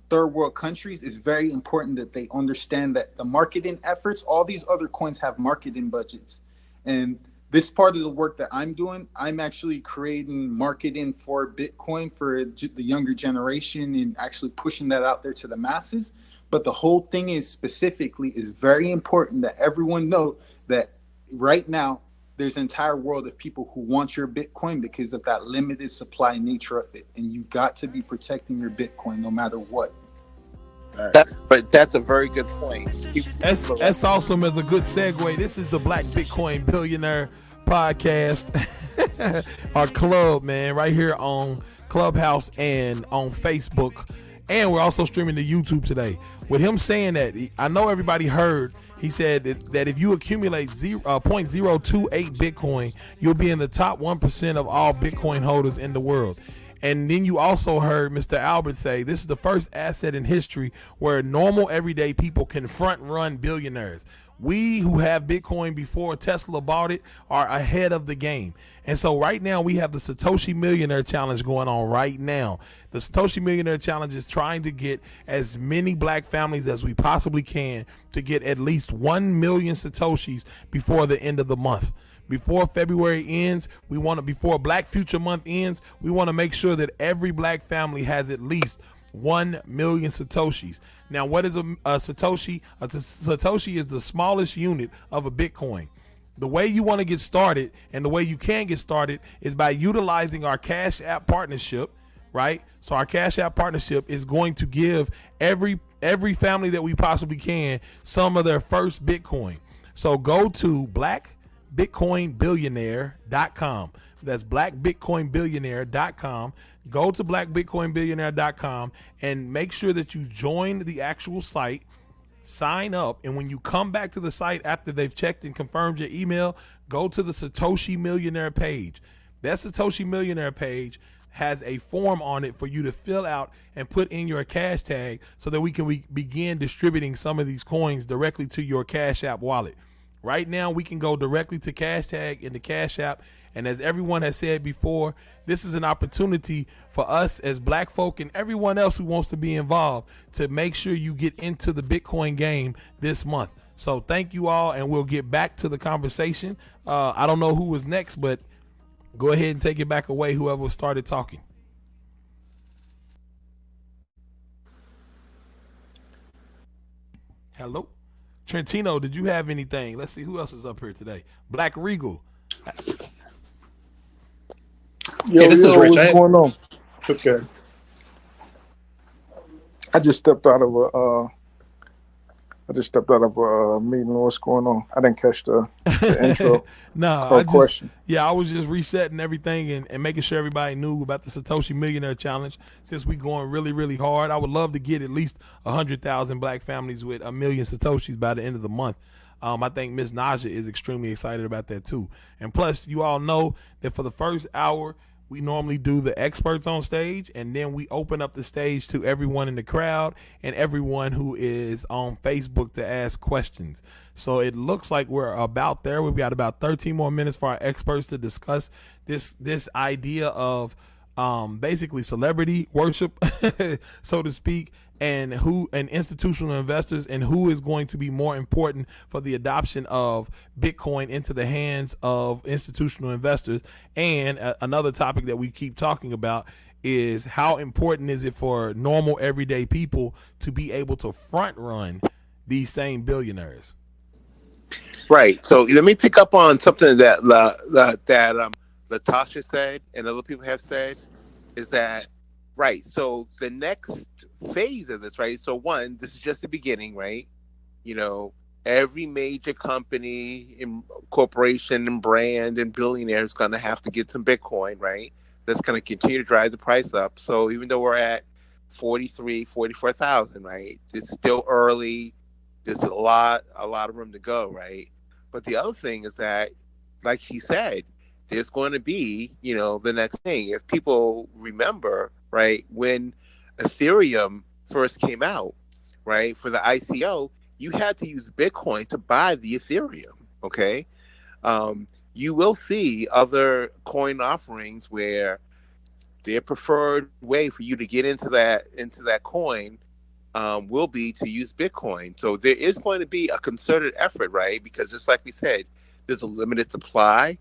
third world countries, it's very important that they understand that the marketing efforts, all these other coins have marketing budgets. And this part of the work that I'm doing, I'm actually creating marketing for Bitcoin for the younger generation and actually pushing that out there to the masses. But the whole thing is very important that everyone know that right now, there's an entire world of people who want your Bitcoin because of that limited supply nature of it. And you got to be protecting your Bitcoin no matter what. That's a very good point. That's awesome as a good segue. This is the Black Bitcoin Billionaire podcast, our club, man, right here on Clubhouse and on Facebook. And we're also streaming to YouTube today. With him saying that, I know everybody heard, he said that if you accumulate 0.028 Bitcoin, you'll be in the top 1% of all Bitcoin holders in the world. And then you also heard Mr. Albert say this is the first asset in history where normal everyday people can front run billionaires. We who have Bitcoin before Tesla bought it are ahead of the game. And so right now we have the Satoshi Millionaire Challenge going on right now. The Satoshi Millionaire Challenge is trying to get as many black families as we possibly can to get at least 1 million Satoshis before the end of the month. Before February ends, before Black Future Month ends, we want to make sure that every black family has at least 1 million Satoshis. Now, what is a Satoshi? A Satoshi is the smallest unit of a Bitcoin. The way you want to get started and the way you can get started is by utilizing our Cash App partnership, right? So our Cash App partnership is going to give every family that we possibly can some of their first Bitcoin. So go to blackbitcoinbillionaire.com. That's blackbitcoinbillionaire.com. Go to blackbitcoinbillionaire.com and make sure that you join the actual site, sign up, and when you come back to the site after they've checked and confirmed your email, go to the Satoshi Millionaire page. That Satoshi Millionaire page has a form on it for you to fill out and put in your cash tag so that we can begin distributing some of these coins directly to your Cash App wallet. Right now, we can go directly to Cash Tag in the Cash App. And as everyone has said before, this is an opportunity for us as black folk and everyone else who wants to be involved to make sure you get into the Bitcoin game this month. So thank you all, and we'll get back to the conversation. I don't know who was next, but go ahead and take it back away, whoever started talking. Hello? Trentino, did you have anything? Let's see who else is up here today. Black Regal. Yo, this is Rich. What's going on? Okay. I just stepped out of a meeting. What's going on? I didn't catch the intro. Question. I was just resetting everything and making sure everybody knew about the Satoshi Millionaire Challenge. Since we going really, really hard, I would love to get at least 100,000 black families with 1 million Satoshis by the end of the month. I think Miss Naja is extremely excited about that too. And plus, you all know that for the first hour, we normally do the experts on stage, and then we open up the stage to everyone in the crowd and everyone who is on Facebook to ask questions. So it looks like we're about there. We've got about 13 more minutes for our experts to discuss this idea of basically celebrity worship, so to speak, and institutional investors, and who is going to be more important for the adoption of Bitcoin into the hands of institutional investors. And another topic that we keep talking about is how important is it for normal everyday people to be able to front run these same billionaires. Right. So let me pick up on something that Latasha said and other people have said, is that right. So the next phase of this, right? So one, this is just the beginning, right? You know, every major company and corporation and brand and billionaire is going to have to get some Bitcoin, right? That's going to continue to drive the price up. So even though we're at 44,000, right? It's still early. There's a lot of room to go, right? But the other thing is that, like he said, there's going to be, the next thing. If people remember, right, when Ethereum first came out, right, for the ICO, you had to use Bitcoin to buy the Ethereum, okay? You will see other coin offerings where their preferred way for you to get into that coin will be to use Bitcoin. So there is going to be a concerted effort, right? Because just like we said, there's a limited supply.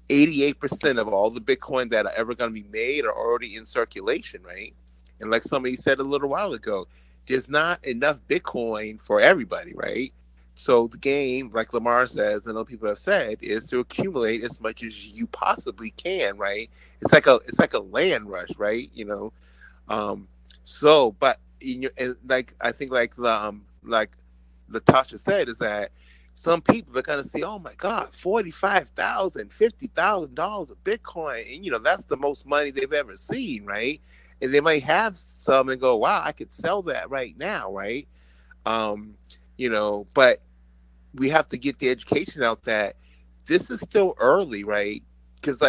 88% of all the Bitcoin that are ever going to be made are already in circulation, right? And like somebody said a little while ago, there's not enough Bitcoin for everybody, right? So the game, like Lamar says, and other people have said, is to accumulate as much as you possibly can, right? It's like a land rush, right? But and like I think like Latasha said, is that some people are gonna say, "Oh my God, $45,000, $50,000 of Bitcoin," and that's the most money they've ever seen, right? And they might have some and go, "Wow, I could sell that right now," right? But we have to get the education out that this is still early, right? Because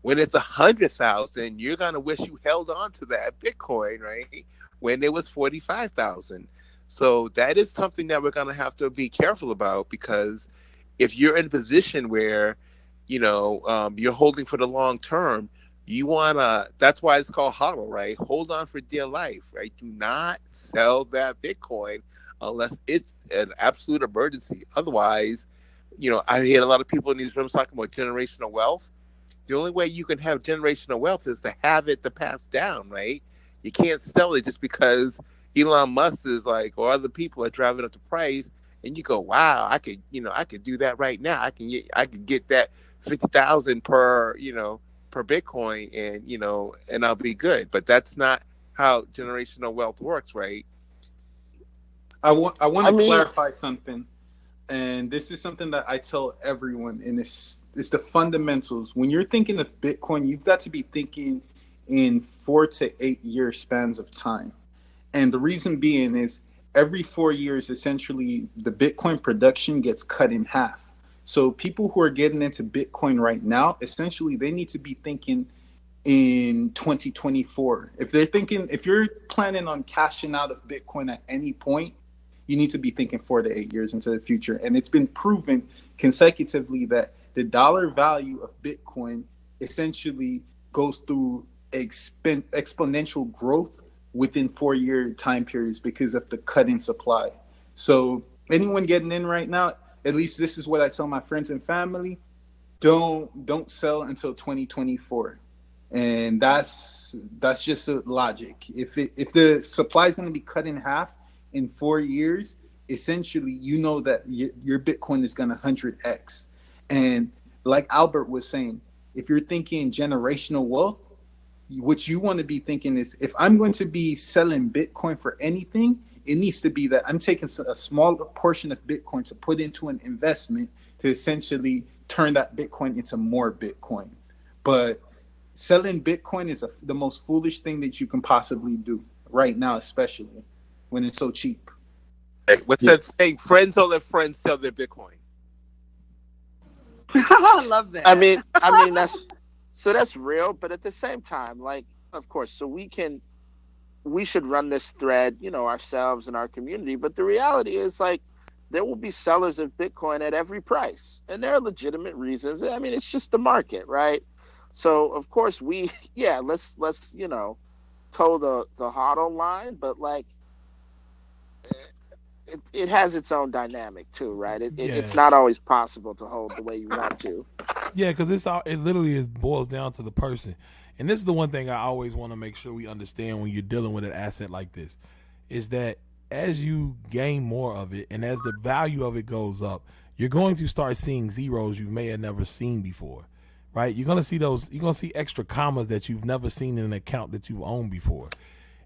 when it's 100,000, you're gonna wish you held on to that Bitcoin, right? When it was 45,000. So that is something that we're gonna have to be careful about, because if you're in a position where, you're holding for the long term, you wanna. That's why it's called HODL, right? Hold on for dear life, right? Do not sell that Bitcoin unless it's an absolute emergency. Otherwise, I hear a lot of people in these rooms talking about generational wealth. The only way you can have generational wealth is to have it to pass down, right? You can't sell it just because Elon Musk is or other people are driving up the price, and you go, "Wow, I could do that right now. I could get that 50,000 per Bitcoin, and I'll be good." But that's not how generational wealth works, right? I want to clarify something, and this is something that I tell everyone, and it's the fundamentals. When you're thinking of Bitcoin, you've got to be thinking in 4 to 8 year spans of time. And the reason being is every 4 years, essentially, the Bitcoin production gets cut in half. So people who are getting into Bitcoin right now, essentially, they need to be thinking in 2024. If you're planning on cashing out of Bitcoin at any point, you need to be thinking 4 to 8 years into the future. And it's been proven consecutively that the dollar value of Bitcoin essentially goes through exponential growth within 4 year time periods because of the cut in supply. So anyone getting in right now, at least this is what I tell my friends and family: don't sell until 2024. And that's just a logic. If the supply is going to be cut in half in 4 years, essentially, that your Bitcoin is going to 100x. And like Albert was saying, if you're thinking generational wealth, what you want to be thinking is, if I'm going to be selling Bitcoin for anything, it needs to be that I'm taking a small portion of Bitcoin to put into an investment to essentially turn that Bitcoin into more Bitcoin. But selling Bitcoin is the most foolish thing that you can possibly do right now, especially when it's so cheap. What's that saying? Friends don't let friends sell their Bitcoin. I love that. I mean that's real, but at the same time, of course, so we should run this thread, ourselves and our community. But the reality is, there will be sellers of Bitcoin at every price, and there are legitimate reasons. I mean, it's just the market, right? So of course let's toe the HODL line, but it has its own dynamic too, right? It's not always possible to hold the way you want to. Yeah, because it literally boils down to the person. And this is the one thing I always want to make sure we understand when you're dealing with an asset like this, is that as you gain more of it and as the value of it goes up, you're going to start seeing zeros you may have never seen before, right? You're going to see extra commas that you've never seen in an account that you've owned before.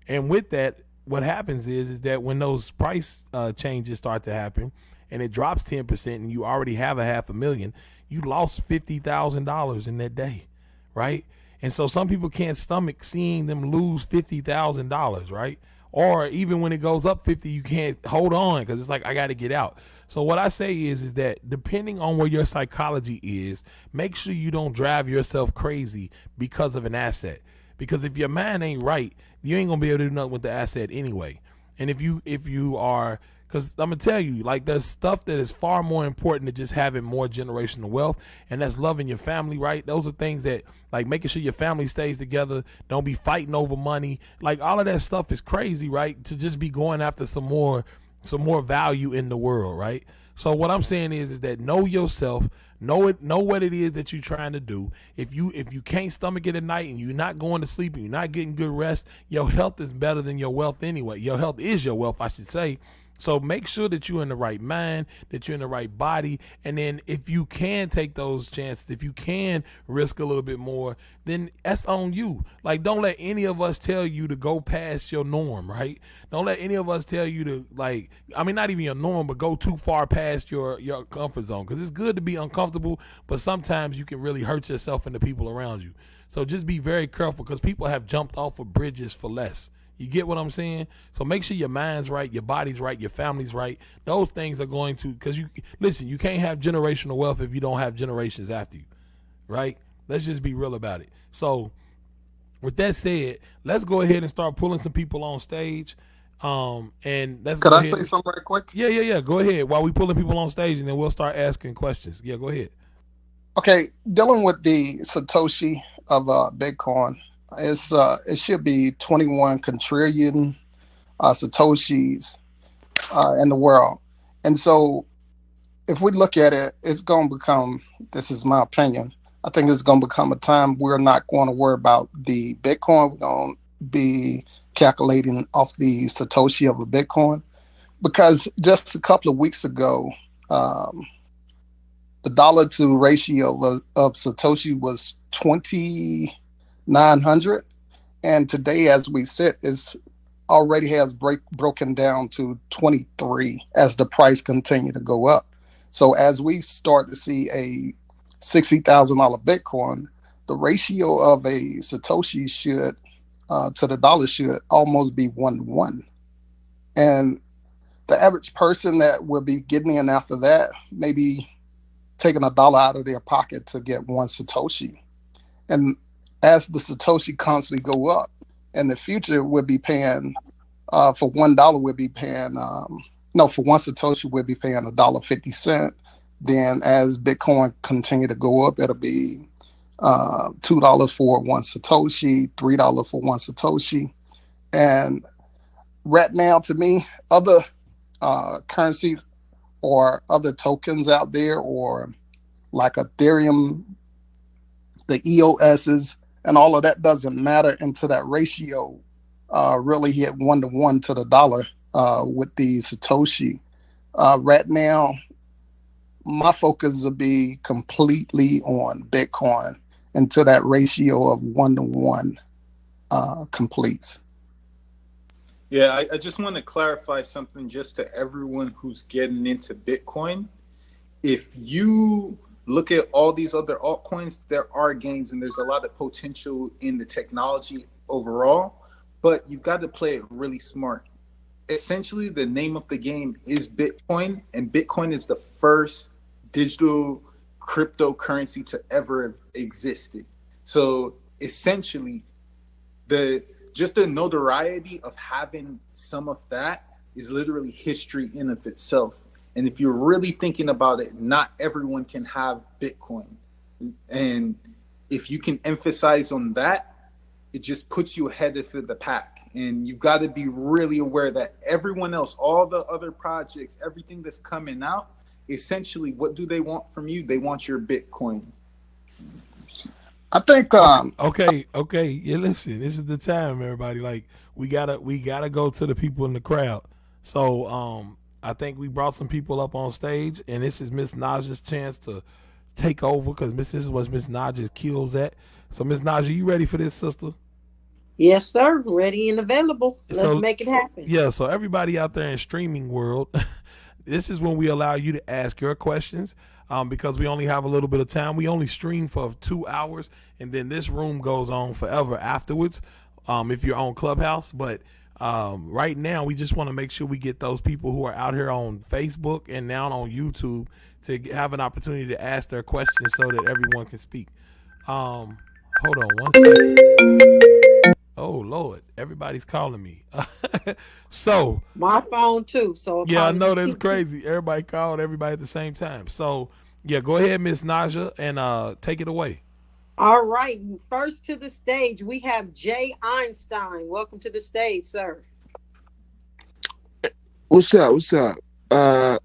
And with that, what happens is that when those price changes start to happen and it drops 10% and you already have $500,000, you lost $50,000 in that day, right? And so some people can't stomach seeing them lose $50,000, right? Or even when it goes up 50, you can't hold on because it's I got to get out. So what I say is that depending on where your psychology is, make sure you don't drive yourself crazy because of an asset. Because if your mind ain't right, you ain't gonna be able to do nothing with the asset anyway. And if you are, because I'm gonna tell you, there's stuff that is far more important than just having more generational wealth, and that's loving your family, right? Those are things that making sure your family stays together, don't be fighting over money, all of that stuff is crazy, right? To just be going after some more value in the world, right? So what I'm saying is that know yourself, know what it is that you're trying to do. If you can't stomach it at night and you're not going to sleep and you're not getting good rest, your health is better than your wealth anyway. Your health is your wealth, I should say. So make sure that you're in the right mind, that you're in the right body. And then if you can take those chances, if you can risk a little bit more, then that's on you. Like, don't let any of us tell you to go past your norm, right? Don't let any of us tell you to, like, I mean, not even your norm, but go too far past your comfort zone. Because it's good to be uncomfortable, but sometimes you can really hurt yourself and the people around you. So just be very careful, because people have jumped off of bridges for less. You get what I'm saying? So make sure your mind's right, your body's right, your family's right. Those things are going to, because you can't have generational wealth if you don't have generations after you, right? Let's just be real about it. So with that said, let's go ahead and start pulling some people on stage. And let's Could go I ahead say something right quick? Yeah. Go ahead. While we pulling people on stage, and then we'll start asking questions. Yeah, go ahead. Okay, dealing with the Satoshi of Bitcoin, it should be 21 quadrillion Satoshis in the world. And so if we look at it, it's going to become, this is my opinion, I think it's going to become a time we're not going to worry about the Bitcoin. We're going to be calculating off the Satoshi of a Bitcoin. Because just a couple of weeks ago, the dollar to ratio of Satoshi was 2,900. And today, as we sit, is already has broken down to 23 as the price continue to go up. So as we start to see a $60,000 Bitcoin, the ratio of a Satoshi should to the dollar should almost be 1-to-1. And the average person that will be getting in after that, maybe taking $1 out of their pocket to get one Satoshi. And as the Satoshi constantly go up, in the future we'll be paying for $1 we'll be paying for one Satoshi we'll be paying $1.50. Then as Bitcoin continue to go up, it'll be $2 for one Satoshi, $3 for one Satoshi. And right now, to me, other currencies or other tokens out there, or like Ethereum, the EOSs, and all of that doesn't matter until that ratio really hit 1-to-1 to the dollar with the Satoshi. Right now, my focus will be completely on Bitcoin until that ratio of 1-to-1 completes. Yeah, I just want to clarify something just to everyone who's getting into Bitcoin. If you look at all these other altcoins, there are gains and there's a lot of potential in the technology overall, but you've got to play it really smart. Essentially, the name of the game is Bitcoin, and Bitcoin is the first digital cryptocurrency to ever have existed. So essentially, just the notoriety of having some of that is literally history in of itself. And if you're really thinking about it, not everyone can have Bitcoin. And if you can emphasize on that, it just puts you ahead of the pack. And you've got to be really aware that everyone else, all the other projects, everything that's coming out, essentially, what do they want from you? They want your Bitcoin. I think okay. Yeah, listen, this is the time, everybody. Like, we gotta go to the people in the crowd. So I think we brought some people up on stage, and this is Miss Naja's chance to take over, because this is what Miss Naja kills at. So Miss Naja, you ready for this, sister? Yes, sir. Ready and available. Let's make it happen. Yeah, so everybody out there in streaming world, this is when we allow you to ask your questions. Because we only have a little bit of time. We only stream for 2 hours, and then this room goes on forever afterwards, if you're on Clubhouse. But right now, we just want to make sure we get those people who are out here on Facebook and now on YouTube to have an opportunity to ask their questions so that everyone can speak. Hold on 1 second. Oh, Lord, everybody's calling me. So my phone too. So yeah, I know that's crazy. Everybody called everybody at the same time. So yeah, go ahead, Miss Naja, and take it away. All right. First to the stage, we have Jay Einstein. Welcome to the stage, sir. What's up? I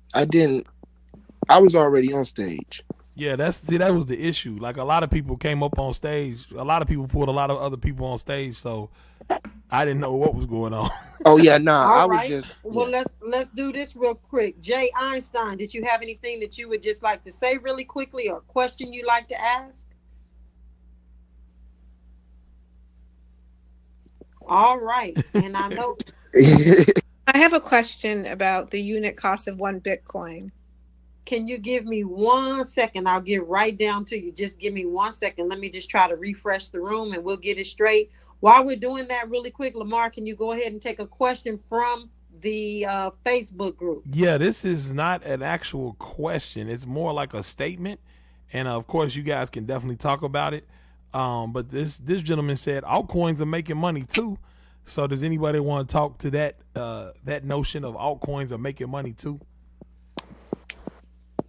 was already on stage. Yeah, that was the issue. Like, a lot of people came up on stage. A lot of people pulled a lot of other people on stage. So I didn't know what was going on. Oh yeah, nah. I All was right. just Well, let's do this real quick. Jay Einstein, did you have anything that you would just like to say really quickly, or a question you like to ask? All right. And I know I have a question about the unit cost of 1 Bitcoin. Can you give me 1 second? I'll get right down to you. Just give me 1 second. Let me just try to refresh the room and we'll get it straight. While we're doing that really quick, Lamar, can you go ahead and take a question from the Facebook group? Yeah, this is not an actual question. It's more like a statement. And of course, you guys can definitely talk about it. But this gentleman said altcoins are making money too. So does anybody want to talk to that notion of altcoins are making money too?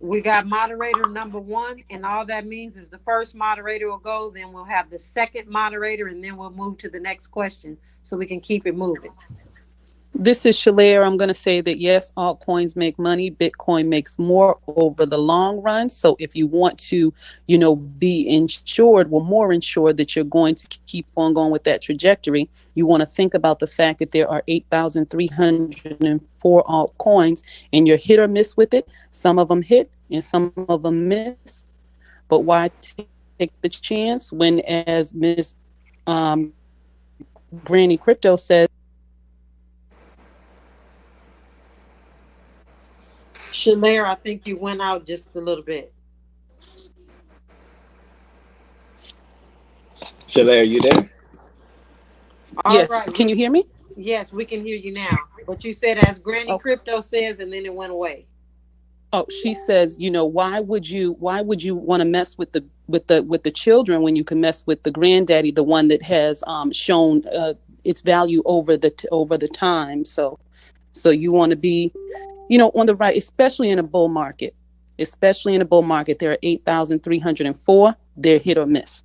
We got moderator number 1, and all that means is the first moderator will go, then we'll have the second moderator, and then we'll move to the next question so we can keep it moving. This is Shalair. I'm going to say that yes, altcoins make money. Bitcoin makes more over the long run. So if you want to, be insured, more insured that you're going to keep on going with that trajectory, you want to think about the fact that there are 8,304 altcoins and you're hit or miss with it. Some of them hit and some of them miss. But why take the chance when, as Ms. Granny Crypto says, Shalair, I think you went out just a little bit. Shalair, are you there? yes. Right. Can you hear me? Yes, we can hear you now. But you said as Granny Crypto says, and then it went away. Oh, she says, why would you want to mess with the children when you can mess with the granddaddy, the one that has shown its value over the time. So you want to be, on the right, especially in a bull market. There are 8,304. They're hit or miss.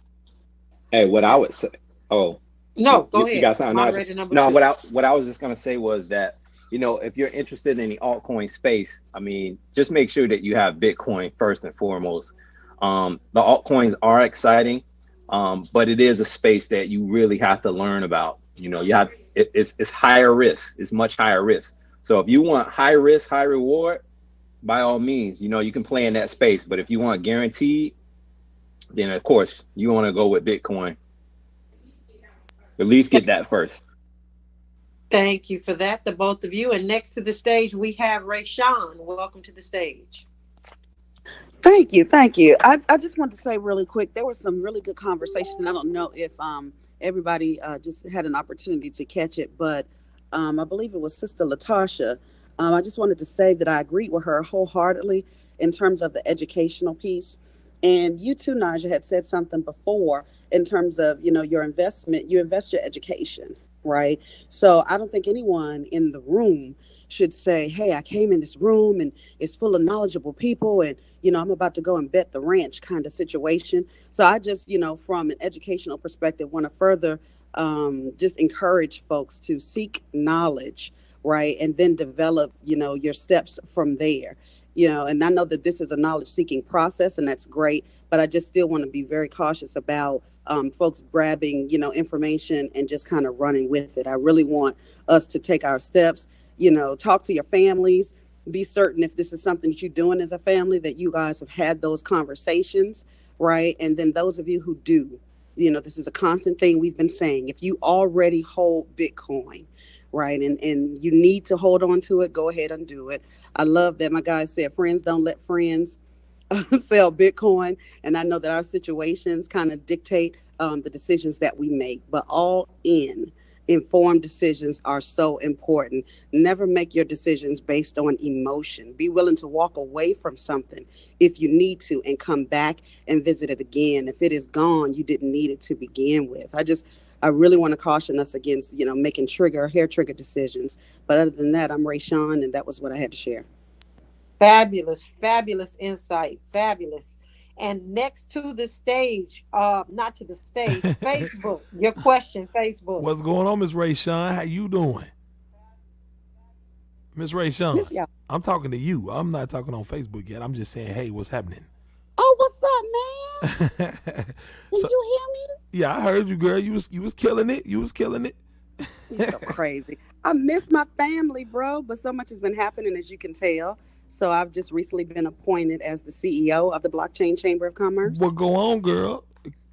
Hey, what I would say. Oh, no, go ahead. You got something Moderator nice? number No, 2. what I was just gonna say was that if you're interested in the altcoin space, just make sure that you have Bitcoin first and foremost. The altcoins are exciting, but it is a space that you really have to learn about. It's higher risk. It's much higher risk. So if you want high risk, high reward, by all means, you can play in that space. But if you want guaranteed, then of course you want to go with Bitcoin. At least get that first. Thank you for that, the both of you. And next to the stage, we have Rayshawn. Welcome to the stage. Thank you. I just want to say really quick, there was some really good conversation. I don't know if everybody just had an opportunity to catch it, but I believe it was Sister Latasha. I just wanted to say that I agreed with her wholeheartedly in terms of the educational piece. And you too, Naja, had said something before in terms of, your investment, you invest your education, right? So I don't think anyone in the room should say, hey, I came in this room and it's full of knowledgeable people and, I'm about to go and bet the ranch kind of situation. So I just, from an educational perspective, want to further just encourage folks to seek knowledge, right? And then develop, your steps from there. And I know that this is a knowledge seeking process and that's great, but I just still want to be very cautious about folks grabbing, information and just kind of running with it. I really want us to take our steps, talk to your families, be certain if this is something that you're doing as a family, that you guys have had those conversations, right? And then those of you who do, this is a constant thing we've been saying. If you already hold Bitcoin, right, and you need to hold on to it, go ahead and do it. I love that my guy said, friends don't let friends sell Bitcoin. And I know that our situations kind of dictate the decisions that we make, but all informed decisions are so important. Never make your decisions based on emotion. Be willing to walk away from something if you need to and come back and visit it again. If it is gone, you didn't need it to begin with. I really want to caution us against, making hair trigger decisions. But other than that, I'm Rayshawn, and that was what I had to share. Fabulous insight. Fabulous. And next to the stage, not to the stage, Facebook. Your question, Facebook. What's going on, Ms. Rayshawn? How you doing? Ms. Rayshawn, I'm talking to you. I'm not talking on Facebook yet. I'm just saying, hey, what's happening? Oh, what's up, man? Can you hear me? Yeah, I heard you, girl. You was killing it. You was killing it. You're so crazy. I miss my family, bro, but so much has been happening, as you can tell. So I've just recently been appointed as the CEO of the Blockchain Chamber of Commerce. Well, go on, girl.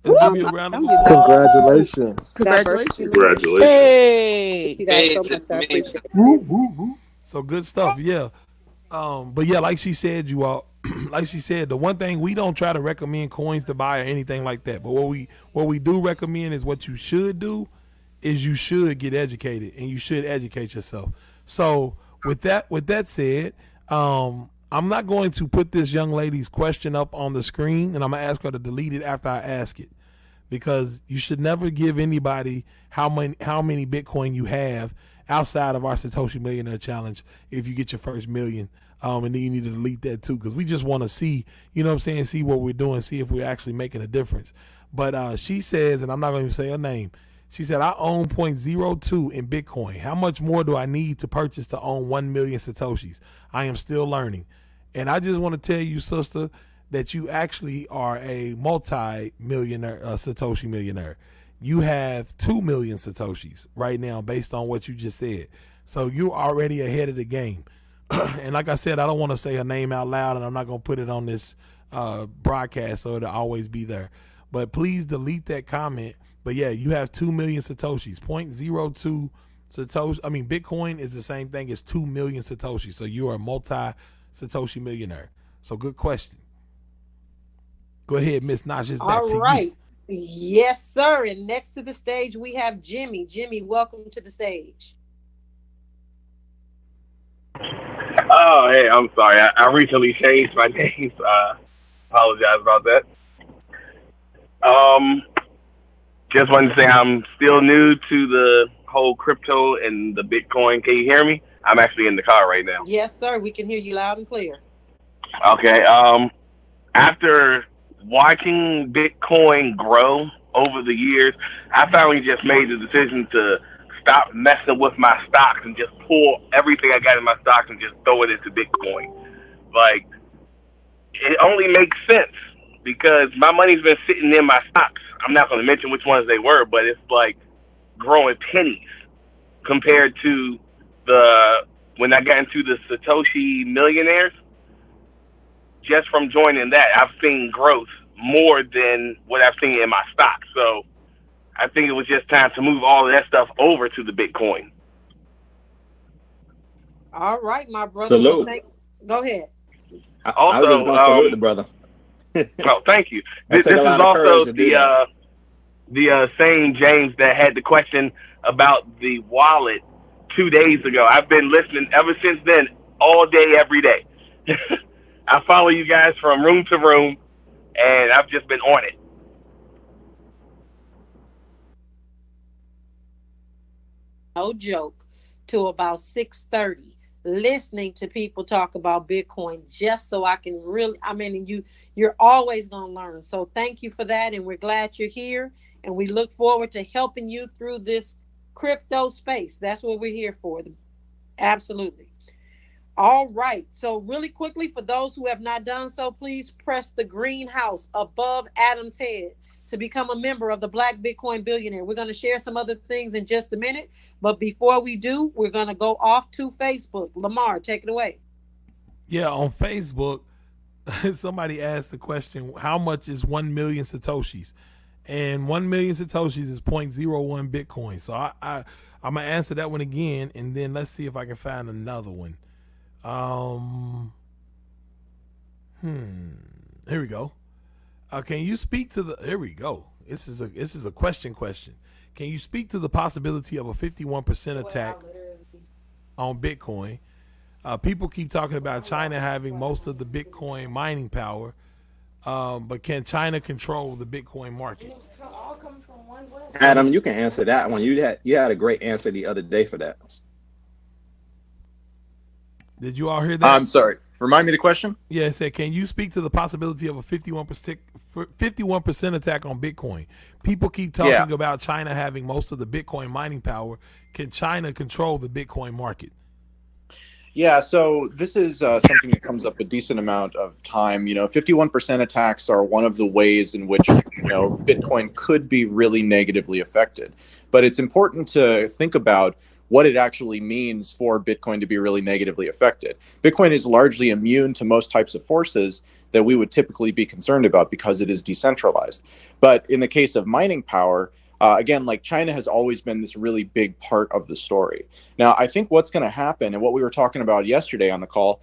Let's give you a round of applause. Congratulations. Congratulations. Hey. Thank you guys so much. I appreciate it. So good stuff, yeah. But yeah, like she said, you all, like she said, the one thing we don't try to recommend coins to buy or anything like that. But what we do recommend is what you should do is you should get educated and you should educate yourself. So with that said, I'm not going to put this young lady's question up on the screen, and I'm gonna ask her to delete it after I ask it, because you should never give anybody how many Bitcoin you have outside of our Satoshi Millionaire Challenge if you get your first million. And then you need to delete that too, because we just want to see, you know what I'm saying, see what we're doing, see if we're actually making a difference. But she says, and I'm not going to say her name, she said, I own 0.02 in Bitcoin. How much more do I need to purchase to own 1 million Satoshis? I am still learning. And I just want to tell you, sister, that you actually are a multi-millionaire, Satoshi millionaire. You have 2 million Satoshis right now based on what you just said. So you're already ahead of the game. And like I said, I don't want to say her name out loud, and I'm not going to put it on this broadcast so it'll always be there. But please delete that comment. But yeah, you have 2 million Satoshis. 0.02 Satoshi. I mean, Bitcoin is the same thing as 2 million Satoshis. So you are a multi-Satoshi millionaire. So good question. Go ahead, Miss Nash. It's back to you. All right. Yes, sir. And next to the stage, we have Jimmy. Jimmy, welcome to the stage. Oh, hey, I'm sorry. I recently changed my name, so I apologize about that. Just wanted to say I'm still new to the whole crypto and the Bitcoin. Can you hear me? I'm actually in the car right now. Yes, sir. We can hear you loud and clear. Okay. After watching Bitcoin grow over the years, I finally just made the decision to stop messing with my stocks and just pull everything I got in my stocks and just throw it into Bitcoin. Like, it only makes sense because my money's been sitting in my stocks. I'm not going to mention which ones they were, but it's like growing pennies compared to when I got into the Satoshi Millionaires. Just from joining that, I've seen growth more than what I've seen in my stock. So I think it was just time to move all of that stuff over to the Bitcoin. All right, my brother. Salute. Go ahead. Also, I was just going to salute the brother. Oh, thank you. This is also the same James that had the question about the wallet 2 days ago. I've been listening ever since then, all day, every day. I follow you guys from room to room, and I've just been on it. No joke, to about 6:30, listening to people talk about Bitcoin just so I can really, you're always going to learn. So thank you for that, and we're glad you're here, and we look forward to helping you through this crypto space. That's what we're here for. Absolutely. All right. So really quickly, for those who have not done so, please press the green house above Adam's head to become a member of the Black Bitcoin Billionaire. We're going to share some other things in just a minute. But before we do, we're going to go off to Facebook. Lamar, take it away. Yeah, on Facebook, somebody asked the question, how much is 1 million Satoshis? And 1 million Satoshis is 0.01 Bitcoin. So I'm going to answer that one again, and then let's see if I can find another one. Here we go. Can you speak to the? Here we go. This is a question. Can you speak to the possibility of a 51% attack on Bitcoin? People keep talking about China having most of the Bitcoin mining power, but can China control the Bitcoin market? Adam, you can answer that one. You had a great answer the other day for that. Did you all hear that? I'm sorry. Remind me the question. Yeah, it said, can you speak to the possibility of a 51% attack on Bitcoin? People keep talking about China having most of the Bitcoin mining power. Can China control the Bitcoin market? Yeah, so this is something that comes up a decent amount of time. 51% attacks are one of the ways in which, Bitcoin could be really negatively affected. But it's important to think about what it actually means for Bitcoin to be really negatively affected. Bitcoin is largely immune to most types of forces that we would typically be concerned about because it is decentralized. But in the case of mining power, again, like China has always been this really big part of the story. Now, I think what's going to happen, and what we were talking about yesterday on the call,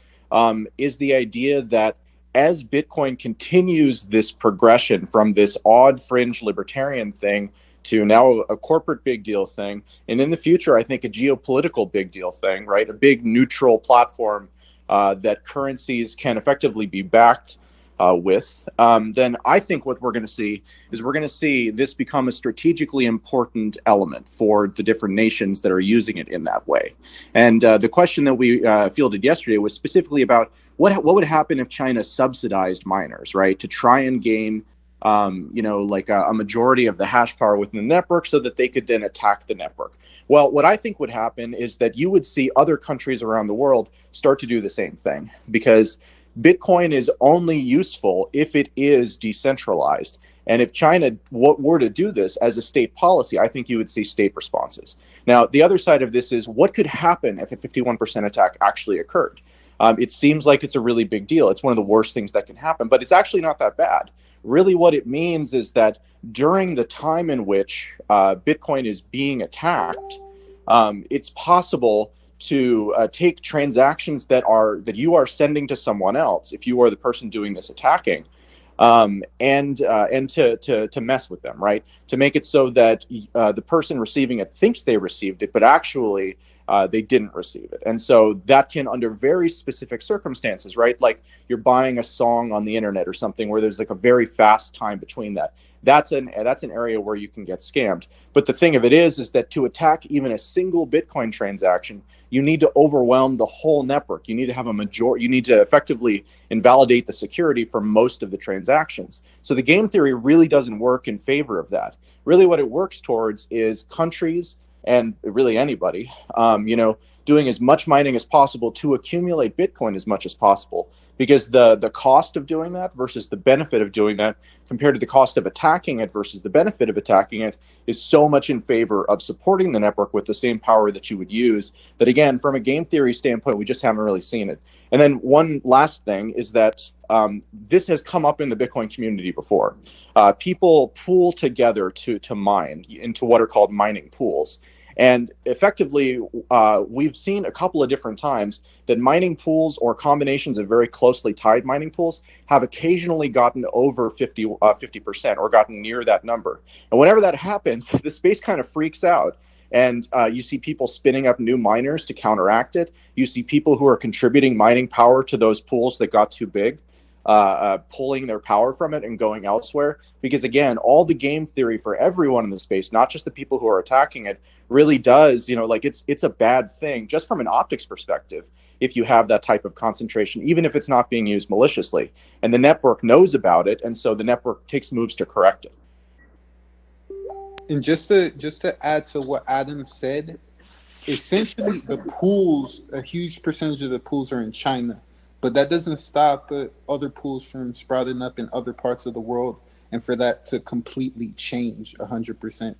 is the idea that as Bitcoin continues this progression from this odd fringe libertarian thing to now a corporate big deal thing, and in the future, I think a geopolitical big deal thing, right? A big neutral platform that currencies can effectively be backed with, then I think what we're going to see is we're going to see this become a strategically important element for the different nations that are using it in that way. And the question that we fielded yesterday was specifically about what would happen if China subsidized miners, right, to try and gain like a majority of the hash power within the network so that they could then attack the network. Well, what I think would happen is that you would see other countries around the world start to do the same thing, because Bitcoin is only useful if it is decentralized. And if China were to do this as a state policy, I think you would see state responses. Now, the other side of this is what could happen if a 51% attack actually occurred? It seems like it's a really big deal. It's one of the worst things that can happen, but it's actually not that bad. Really what it means is that during the time in which Bitcoin is being attacked, it's possible to take transactions that you are sending to someone else, if you are the person doing this attacking, and to mess with them, right? To make it so that the person receiving it thinks they received it, but actually they didn't receive it. And so that can, under very specific circumstances, right? Like you're buying a song on the internet or something where there's like a very fast time between that. That's an area where you can get scammed. But the thing of it is that to attack even a single Bitcoin transaction, you need to overwhelm the whole network. You need to have you need to effectively invalidate the security for most of the transactions. So the game theory really doesn't work in favor of that. Really what it works towards is countries and really anybody, doing as much mining as possible to accumulate Bitcoin as much as possible. Because the cost of doing that versus the benefit of doing that, compared to the cost of attacking it versus the benefit of attacking it, is so much in favor of supporting the network with the same power that you would use, that again, from a game theory standpoint, we just haven't really seen it. And then one last thing is that this has come up in the Bitcoin community before. People pool together to mine into what are called mining pools. And effectively, we've seen a couple of different times that mining pools or combinations of very closely tied mining pools have occasionally gotten over 50% or gotten near that number. And whenever that happens, the space kind of freaks out. And you see people spinning up new miners to counteract it. You see people who are contributing mining power to those pools that got too big, pulling their power from it and going elsewhere. Because again, all the game theory for everyone in the space, not just the people who are attacking it, really does, it's a bad thing just from an optics perspective if you have that type of concentration, even if it's not being used maliciously. And the network knows about it, and so the network takes moves to correct it. And just to add to what Adam said, essentially the pools, a huge percentage of the pools are in China. But that doesn't stop other pools from sprouting up in other parts of the world, and for that to completely change 100%.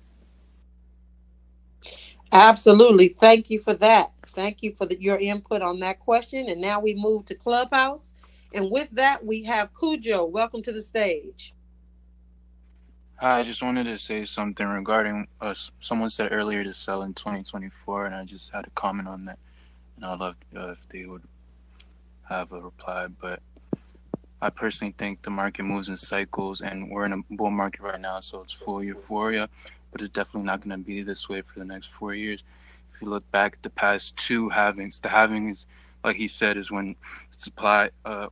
Absolutely. Thank you for that. Thank you for your input on that question. And now we move to Clubhouse. And with that, we have Cujo. Welcome to the stage. Hi, I just wanted to say something regarding someone said earlier to sell in 2024, and I just had a comment on that. And I'd love if they would have a reply. But I personally think the market moves in cycles, and we're in a bull market right now, so it's full euphoria. But it's definitely not going to be this way for the next 4 years. If you look back at the past two halvings, the halving is, like he said, is when supply,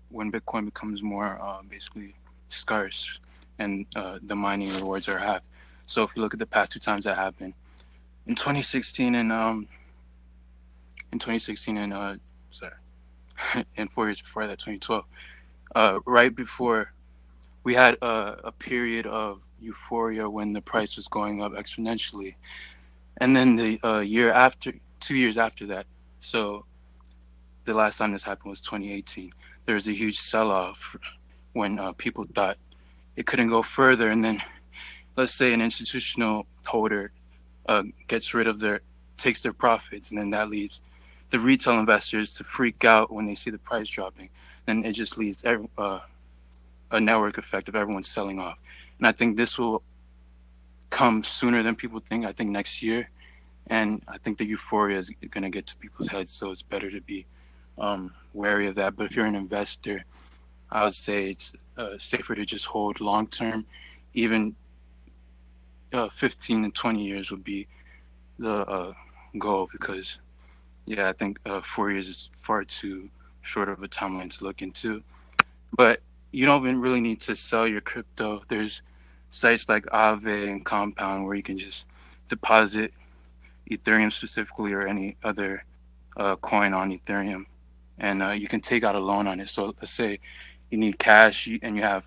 when Bitcoin becomes more basically scarce, and the mining rewards are halved. So if you look at the past two times that happened, in 2016 and and 4 years before that, 2012, right before we had a period of euphoria when the price was going up exponentially, and then the 2 years after that. So the last time this happened was 2018. There was a huge sell-off when people thought it couldn't go further, and then let's say an institutional holder takes their profits, and then that leaves the retail investors to freak out when they see the price dropping. Then it just leaves a network effect of everyone selling off. And I think this will come sooner than people think. I think next year. And I think the euphoria is going to get to people's heads. So it's better to be wary of that. But if you're an investor, I would say it's safer to just hold long term. Even 15 and 20 years would be the goal, because, yeah, I think 4 years is far too short of a timeline to look into. But you don't even really need to sell your crypto. There's sites like Aave and Compound where you can just deposit Ethereum specifically, or any other coin on Ethereum, and you can take out a loan on it. So let's say you need cash and you have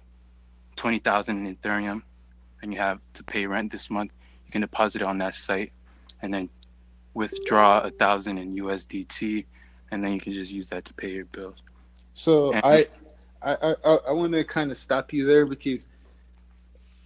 20,000 in Ethereum and you have to pay rent this month. You can deposit it on that site and then withdraw 1,000 in USDT, and then you can just use that to pay your bills. So I want to kind of stop you there, because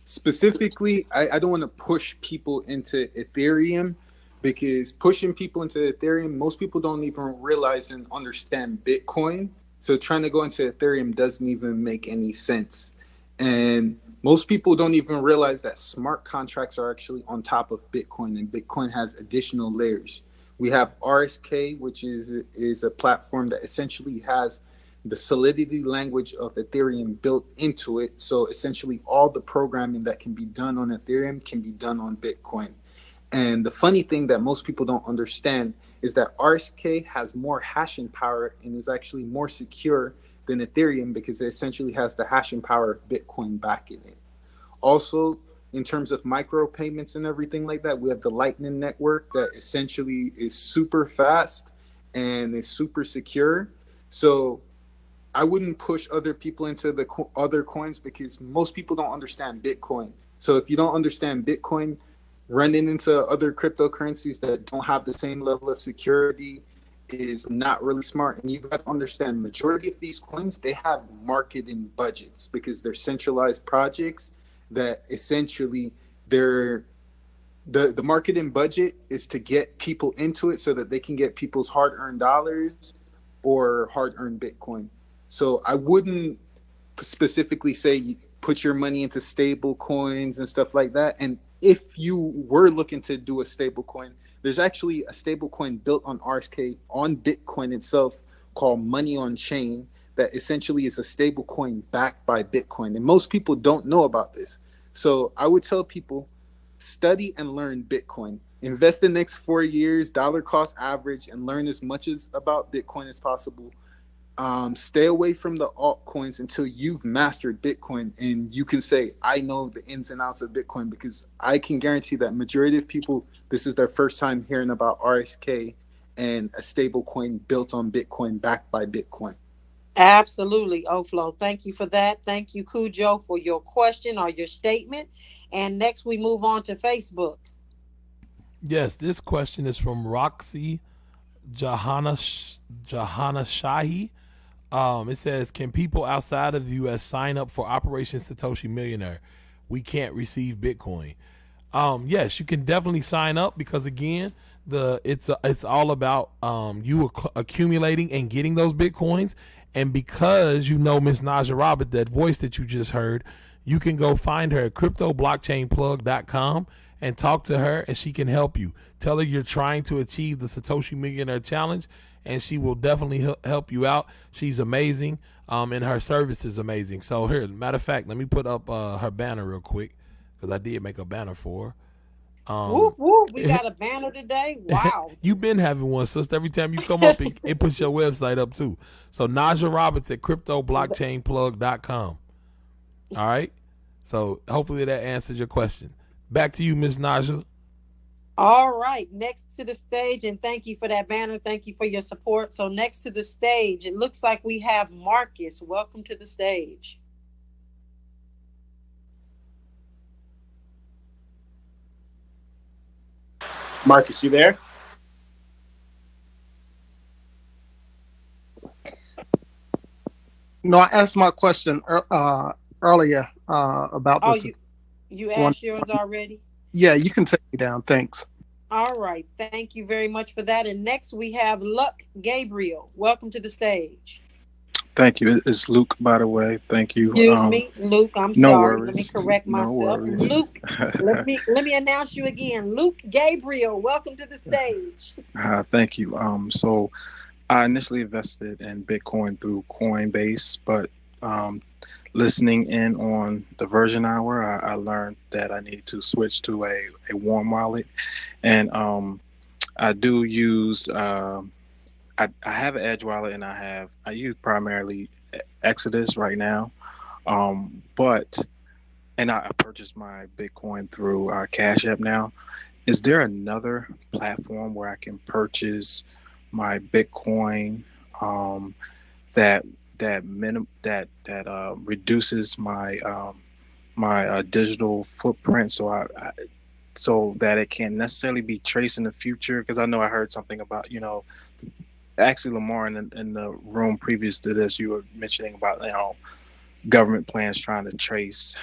specifically, I don't want to push people into Ethereum, because pushing people into Ethereum, most people don't even realize and understand Bitcoin. So trying to go into Ethereum doesn't even make any sense. And most people don't even realize that smart contracts are actually on top of Bitcoin, and Bitcoin has additional layers. We have RSK, which is a platform that essentially has the Solidity language of Ethereum built into it. So essentially all the programming that can be done on Ethereum can be done on Bitcoin. And the funny thing that most people don't understand is that RSK has more hashing power and is actually more secure than Ethereum, because it essentially has the hashing power of Bitcoin backing it. Also, in terms of micropayments and everything like that, we have the Lightning Network that essentially is super fast and is super secure. So I wouldn't push other people into the other coins, because most people don't understand Bitcoin. So if you don't understand Bitcoin, running into other cryptocurrencies that don't have the same level of security is not really smart. And you've got to understand, majority of these coins, they have marketing budgets, because they're centralized projects that essentially the marketing budget is to get people into it so that they can get people's hard-earned dollars or hard-earned Bitcoin. So I wouldn't specifically say put your money into stable coins and stuff like that. And if you were looking to do a stable coin, there's actually a stable coin built on RSK on Bitcoin itself called Money on Chain, that essentially is a stable coin backed by Bitcoin. And most people don't know about this. So I would tell people, study and learn Bitcoin. Invest the next 4 years, dollar cost average, and learn as much about Bitcoin as possible. Stay away from the altcoins until you've mastered Bitcoin and you can say, I know the ins and outs of Bitcoin, because I can guarantee that majority of people, this is their first time hearing about RSK and a stable coin built on Bitcoin, backed by Bitcoin. Absolutely, Oflo. Thank you for that. Thank you, Cujo, for your question or your statement. And next we move on to Facebook. Yes, this question is from Roxy Jahanashahi. It says, can people outside of the U.S. sign up for Operation Satoshi Millionaire? We can't receive Bitcoin. Yes, you can definitely sign up, because again, it's all about you accumulating and getting those Bitcoins. And because you know Miss Naja Robert, that voice that you just heard, you can go find her at cryptoblockchainplug.com and talk to her, and she can help you. Tell her you're trying to achieve the Satoshi Millionaire Challenge, and she will definitely help you out. She's amazing, and her service is amazing. So here, matter of fact, let me put up her banner real quick, because I did make a banner for her. Whoop, whoop. We got a banner today. Wow. You've been having one, sister. Every time you come up, it puts your website up too. So Naja Roberts at cryptoblockchainplug.com. All right. So hopefully that answers your question. Back to you, Miss Naja. All right, next to the stage, and thank you for that banner. Thank you for your support. So next to the stage, it looks like we have Marcus. Welcome to the stage. Marcus, you there? No, I asked my question earlier about Oh, this. you one. asked yours already? Yeah, you can take me down. Thanks. All right. Thank you very much for that. And next we have Luck Gabriel. Welcome to the stage. Thank you. It's Luke, by the way. Thank you. Excuse me, Luke. I'm no sorry. Let me worries. correct No myself. worries. Luke, let me announce you again. Luke Gabriel, welcome to the stage. Thank you. So I initially invested in Bitcoin through Coinbase, but listening in on the Version Hour, I learned that I need to switch to a warm wallet, and I do use. I have an Edge wallet, and I use primarily Exodus right now, but I purchased my Bitcoin through Cash App now. Is there another platform where I can purchase my Bitcoin that reduces my my digital footprint, so that it can't necessarily be traced in the future? Because I know I heard something about, actually, Lamar, in the room previous to this, you were mentioning about, government plans trying to trace,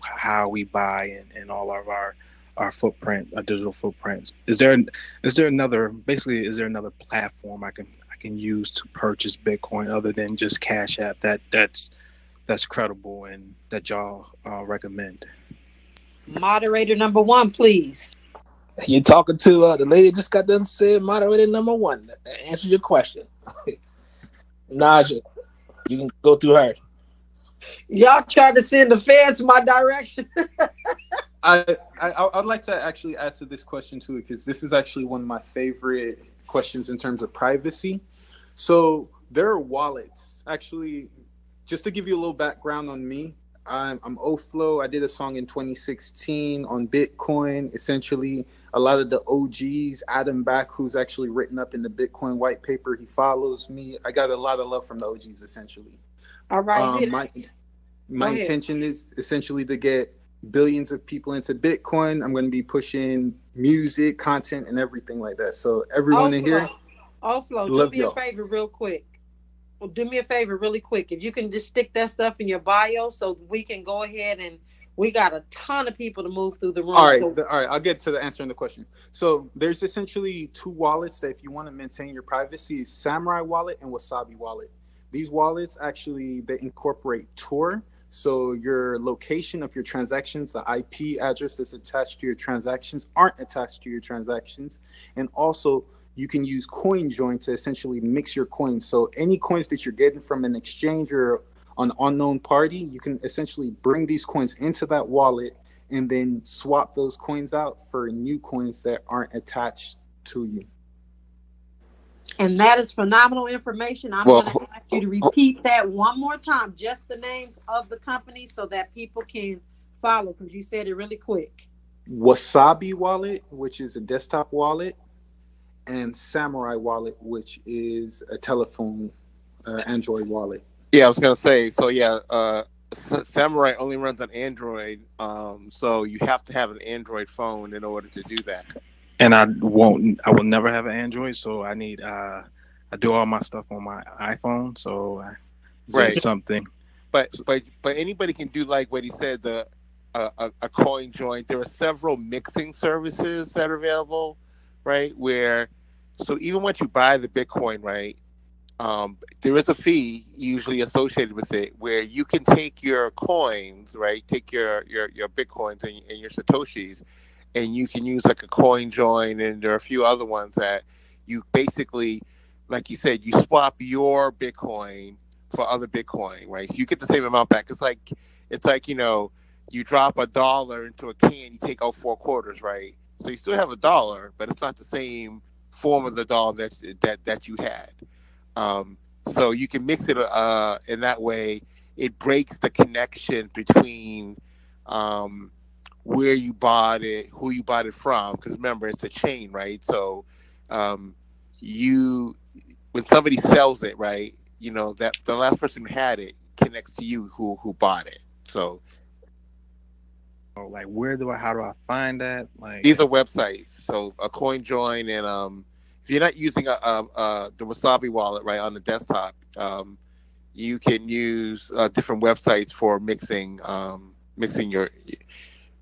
how we buy and all of our footprint, our digital footprints. Is there another platform I can use to purchase Bitcoin other than just Cash App that's credible and that y'all recommend? Moderator number one, please. You're talking to the lady just got done said moderator number one. Answer your question. Naja, you can go through her. Y'all tried to send the feds my direction. I'd like to actually add to this question too, because this is actually one of my favorite questions in terms of privacy. So there are wallets. Actually, just to give you a little background on me, I'm Oflo. I did a song in 2016 on Bitcoin. Essentially, a lot of the OGs, Adam Back, who's actually written up in the Bitcoin white paper, he follows me. I got a lot of love from the OGs, essentially. All right. My intention is essentially to get billions of people into Bitcoin. I'm going to be pushing music, content, and everything like that. So everyone in here, Oflo, do me a favor real quick. Do me a favor really quick. If you can just stick that stuff in your bio so we can go ahead, and we got a ton of people to move through the room. All right. I'll get to the answering the question. So there's essentially two wallets that if you want to maintain your privacy, is Samurai Wallet and Wasabi Wallet. These wallets actually, they incorporate Tor. So your location of your transactions, the IP address that's attached to your transactions aren't attached to your transactions. And also you can use CoinJoin to essentially mix your coins. So any coins that you're getting from an exchange or an unknown party, you can essentially bring these coins into that wallet and then swap those coins out for new coins that aren't attached to you. And that is phenomenal information. I'm going to ask you to repeat that one more time, just the names of the company so that people can follow, because you said it really quick. Wasabi Wallet, which is a desktop wallet, and Samurai Wallet, which is a telephone Android wallet. Yeah, I was gonna say. So yeah, Samurai only runs on Android, so you have to have an Android phone in order to do that. And I will never have an Android, so I need I do all my stuff on my iPhone, so Right. something. But anybody can do like what he said, a CoinJoin. There are several mixing services that are available, right? So even once you buy the Bitcoin, right, there is a fee usually associated with it where you can take your coins, right, take your Bitcoins and your Satoshis, and you can use like a CoinJoin, and there are a few other ones that you basically, like you said, you swap your Bitcoin for other Bitcoin, right? So you get the same amount back. It's like you drop $1 into a can, you take out 4 quarters, right? So you still have $1, but it's not the same form of the dollar that you had. So you can mix it in that way. It breaks the connection between where you bought it, who you bought it from, because remember, it's a chain, right? So when somebody sells it, right, that the last person who had it connects to you who bought it. So like, how do I find that? Like, these are websites. So a CoinJoin, and if you're not using the Wasabi wallet right on the desktop, you can use different websites for mixing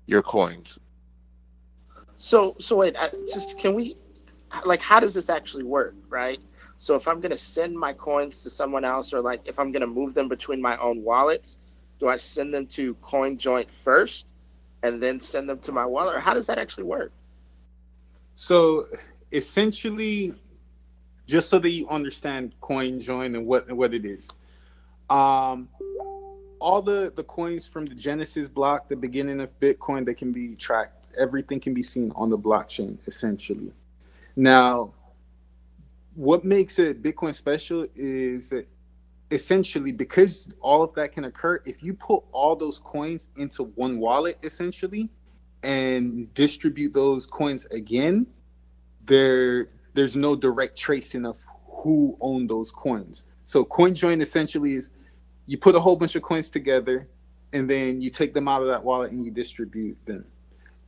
your coins. So wait, can we, like, how does this actually work, right? So if I'm gonna send my coins to someone else, or like if I'm gonna move them between my own wallets, do I send them to CoinJoint first and then send them to my wallet, or how does that actually work? So essentially, just so that you understand CoinJoin and what it is, all the coins from the Genesis block, the beginning of Bitcoin, that can be tracked. Everything can be seen on the blockchain, essentially. Now, what makes it Bitcoin special is that essentially, because all of that can occur, if you put all those coins into one wallet, essentially, and distribute those coins again, there's no direct tracing of who owned those coins. So CoinJoin essentially is, you put a whole bunch of coins together, and then you take them out of that wallet and you distribute them.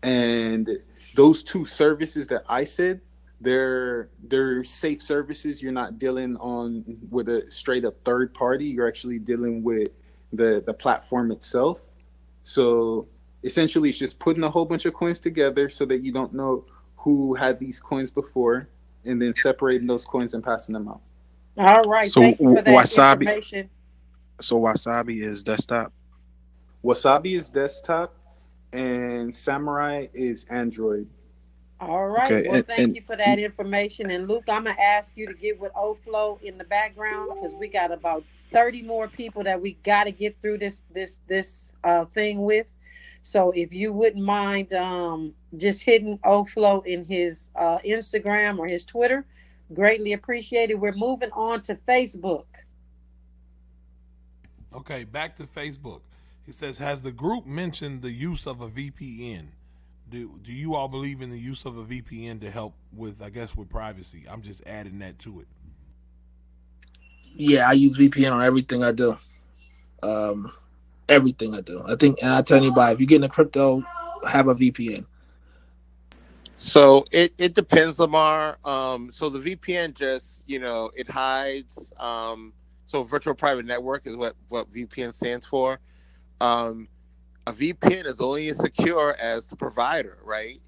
And those two services that I said, they're safe services. You're not dealing with a straight up third party. You're actually dealing with the platform itself. So essentially, it's just putting a whole bunch of coins together so that you don't know who had these coins before, and then separating those coins and passing them out. All right. So Thank you for that Wasabi. information. So Wasabi is desktop. Wasabi is desktop, and Samurai is Android. All right. Okay, Well, thank and- you for that information. And Luke, I'm gonna ask you to get with Oflo in the background, because we got about 30 more people that we got to get through this thing with. So if you wouldn't mind just hitting Oflo in his Instagram or his Twitter, greatly appreciated. We're moving on to Facebook. Okay, back to Facebook. He says, has the group mentioned the use of a VPN? Do you all believe in the use of a VPN to help with, I guess, with privacy? I'm just adding that to it. Yeah, I use VPN on everything I do. Everything I do. I think, and I tell anybody, if you get into crypto, have a VPN. So it depends, Lamar. So the VPN just, it hides. So virtual private network is what VPN stands for. A VPN is only as secure as the provider, right?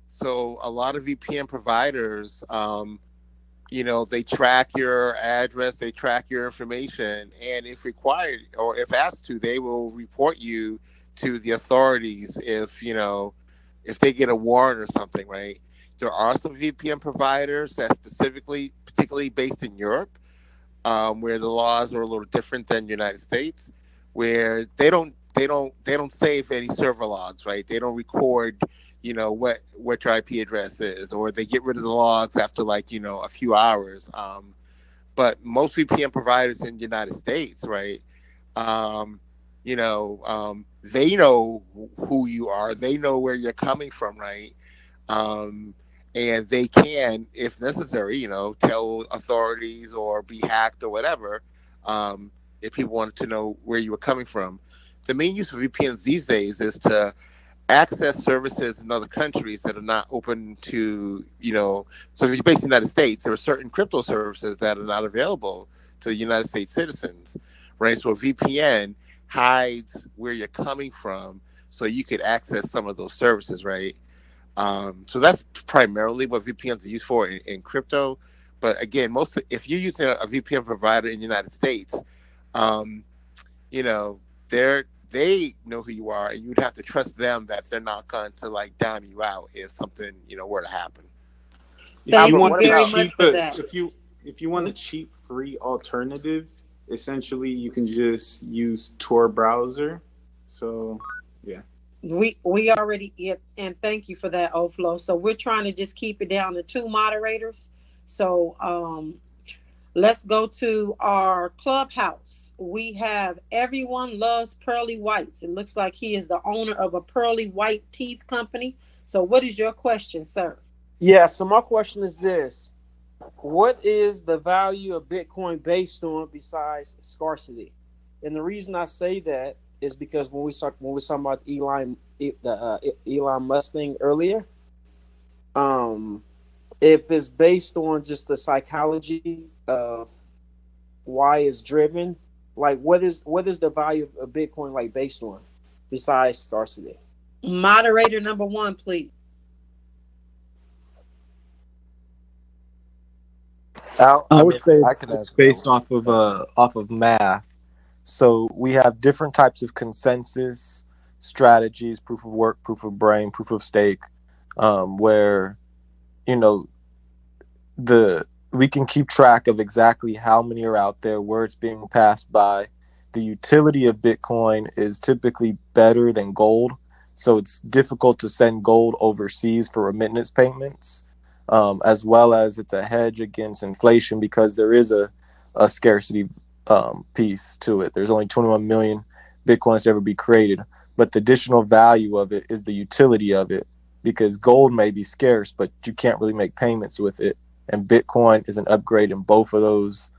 So a lot of VPN providers, they track your address, they track your information, and if required or if asked to, they will report you to the authorities if they get a warrant or something, right? There are some VPN providers that particularly based in Europe, where the laws are a little different than the United States, where they don't save any server logs, right? They don't record, what your IP address is, or they get rid of the logs after a few hours. But most VPN providers in the United States, right? They know who you are. They know where you're coming from, right? And they can, if necessary, tell authorities or be hacked or whatever, if people wanted to know where you were coming from. The main use of VPNs these days is to access services in other countries that are not open to, so if you're based in the United States, there are certain crypto services that are not available to United States citizens, right? So a VPN hides where you're coming from so you could access some of those services, right? So that's primarily what VPNs are used for in crypto. But again, if you're using a VPN provider in the United States, they know who you are, and you'd have to trust them that they're not going to down you out if something were to happen. Thank you want very a much cheap, for that. if you want a cheap, free alternative, essentially you can just use Tor browser. So yeah. We already get, and thank you for that, Oflo. So we're trying to just keep it down to 2 moderators. So let's go to our clubhouse. We have Everyone Loves Pearly Whites. It looks like he is the owner of a pearly white teeth company. So what is your question, sir? Yeah, so my question is this. What is the value of Bitcoin based on besides scarcity? And the reason I say that is because when we were talking about Elon Musk thing earlier, if it's based on just the psychology of why it's driven, Like, what is the value of Bitcoin like based on, besides scarcity? Moderator number one, please. I would say it's based off of math. So we have different types of consensus strategies: proof of work, proof of brain, proof of stake, where we can keep track of exactly how many are out there, where it's being passed by. The utility of Bitcoin is typically better than gold, so it's difficult to send gold overseas for remittance payments, as well as it's a hedge against inflation because there is a scarcity piece to it. There's only 21 million Bitcoins to ever be created, but the additional value of it is the utility of it, because gold may be scarce, but you can't really make payments with it. And Bitcoin is an upgrade in both of those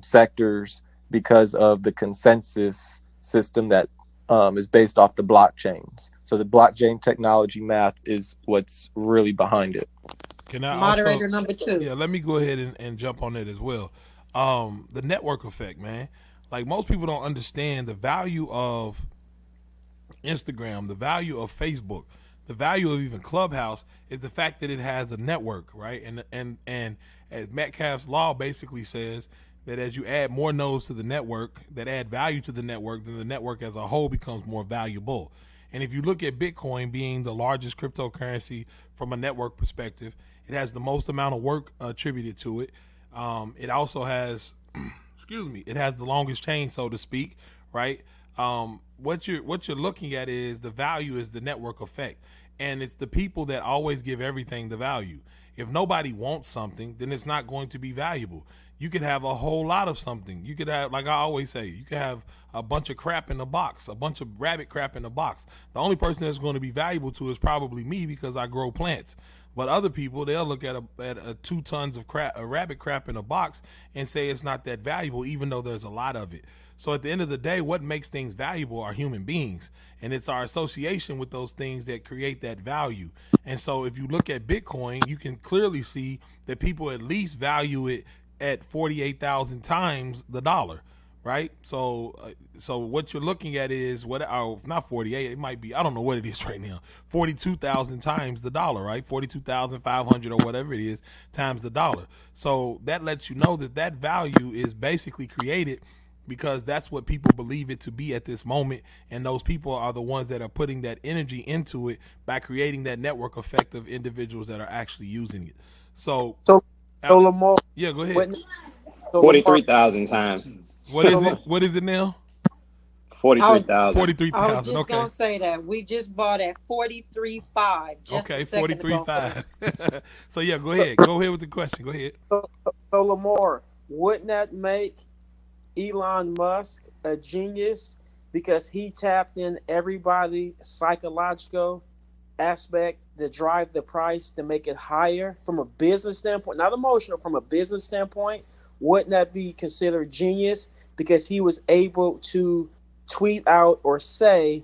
sectors because of the consensus system that is based off the blockchains. So the blockchain technology math is what's really behind it. Can I Moderator number two. Yeah, let me go ahead and jump on it as well. The network effect, man. Like, most people don't understand the value of Instagram, the value of Facebook, the value of even Clubhouse is the fact that it has a network, right? And as Metcalfe's law basically says, that as you add more nodes to the network that add value to the network, then the network as a whole becomes more valuable. And if you look at Bitcoin being the largest cryptocurrency from a network perspective, it has the most amount of work attributed to it. It also has, it has the longest chain, so to speak, right? What you're looking at is the value is the network effect. And it's the people that always give everything the value. If nobody wants something, then it's not going to be valuable. You could have a whole lot of something. You could have, like I always say, you could have a bunch of crap in a box, a bunch of rabbit crap in a box. The only person that's going to be valuable to is probably me because I grow plants. But other people, they'll look at a 2 tons of rabbit crap in a box and say it's not that valuable, even though there's a lot of it. So at the end of the day, what makes things valuable are human beings. And it's our association with those things that create that value. And so if you look at Bitcoin, you can clearly see that people at least value it at 48,000 times the dollar, right? So what you're looking at is not 48, it might be, I don't know what it is right now, 42,000 times the dollar, right? 42,500 or whatever it is times the dollar. So that lets you know that value is basically created because that's what people believe it to be at this moment. And those people are the ones that are putting that energy into it by creating that network effect of individuals that are actually using it. So Lamar, yeah, go ahead. 43,000 times. What is it? What is it now? 43,000. 43,000. I was just Okay. gonna say that we just bought at 43.5. Okay, 43.5. So yeah, go ahead. Go ahead with the question. Go ahead. So Lamar, wouldn't that make Elon Musk a genius because he tapped in everybody's psychological aspect to drive the price to make it higher from a business standpoint, not emotional, from a business standpoint? Wouldn't that be considered genius because he was able to tweet out or say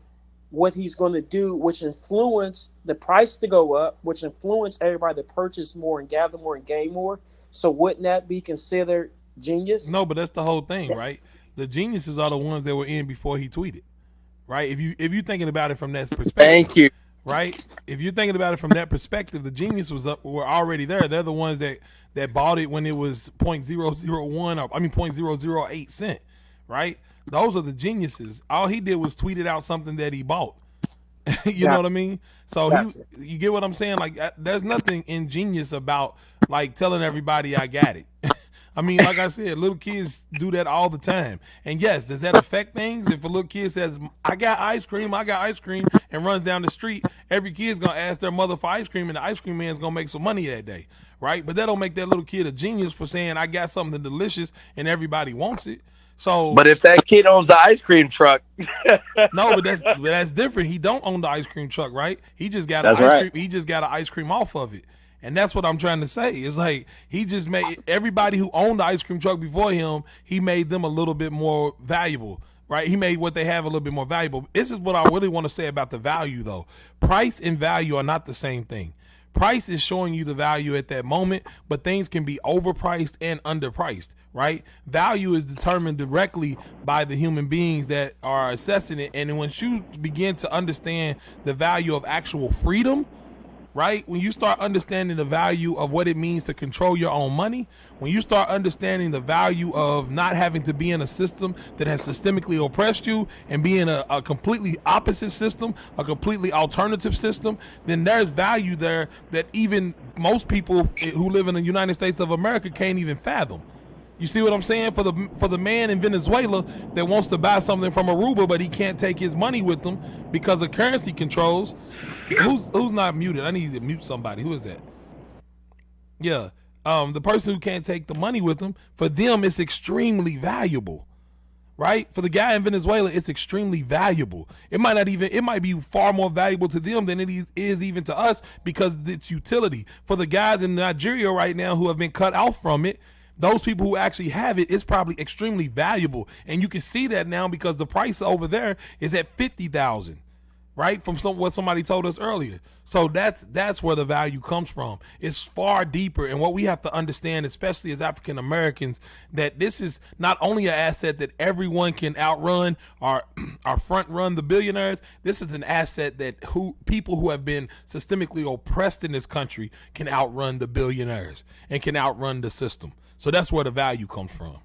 what he's going to do, which influenced the price to go up, which influenced everybody to purchase more and gather more and gain more? So wouldn't that be considered genius? No, but that's the whole thing, right? The geniuses are the ones that were in before he tweeted, right? If you're thinking about it from that perspective, Thank you. right? If you're thinking about it from that perspective, the genius were already there. They're the ones that bought it when it was 0.001 or 0.008 cent, right? Those are the geniuses. All he did was tweeted out something that he bought. You know what I mean? So you get what I'm saying? Like, there's nothing ingenious about like telling everybody I got it. I mean, like I said, little kids do that all the time. And yes, does that affect things? If a little kid says, I got ice cream, and runs down the street, every kid's going to ask their mother for ice cream, and the ice cream man's going to make some money that day, right? But that don't make that little kid a genius for saying, I got something delicious, and everybody wants it. So, but if that kid owns the ice cream truck, no, but that's different. He don't own the ice cream truck, right? He just got cream. He just got an ice cream off of it. And that's what I'm trying to say. It's like he just made everybody who owned the ice cream truck before him, he made them a little bit more valuable, right? He made what they have a little bit more valuable. This is what I really want to say about the value, though. Price and value are not the same thing. Price is showing you the value at that moment, but things can be overpriced and underpriced, right? Value is determined directly by the human beings that are assessing it. And once you begin to understand the value of actual freedom, right? When you start understanding the value of what it means to control your own money, when you start understanding the value of not having to be in a system that has systemically oppressed you and be in a completely opposite system, a completely alternative system, then there's value there that even most people who live in the United States of America can't even fathom. You see what I'm saying? For the man in Venezuela that wants to buy something from Aruba, but he can't take his money with him because of currency controls. Who's not muted? I need to mute somebody. Who is that? Yeah. The person who can't take the money with them, for them, it's extremely valuable. Right? For the guy in Venezuela, it's extremely valuable. It might be far more valuable to them than it is even to us because of its utility. For the guys in Nigeria right now who have been cut off from it, those people who actually have it, it's probably extremely valuable. And you can see that now because the price over there is at $50,000, right? From what somebody told us earlier. So that's where the value comes from. It's far deeper. And what we have to understand, especially as African Americans, that this is not only an asset that everyone can outrun or front run the billionaires. This is an asset that people who have been systemically oppressed in this country can outrun the billionaires and can outrun the system. So that's where the value comes from.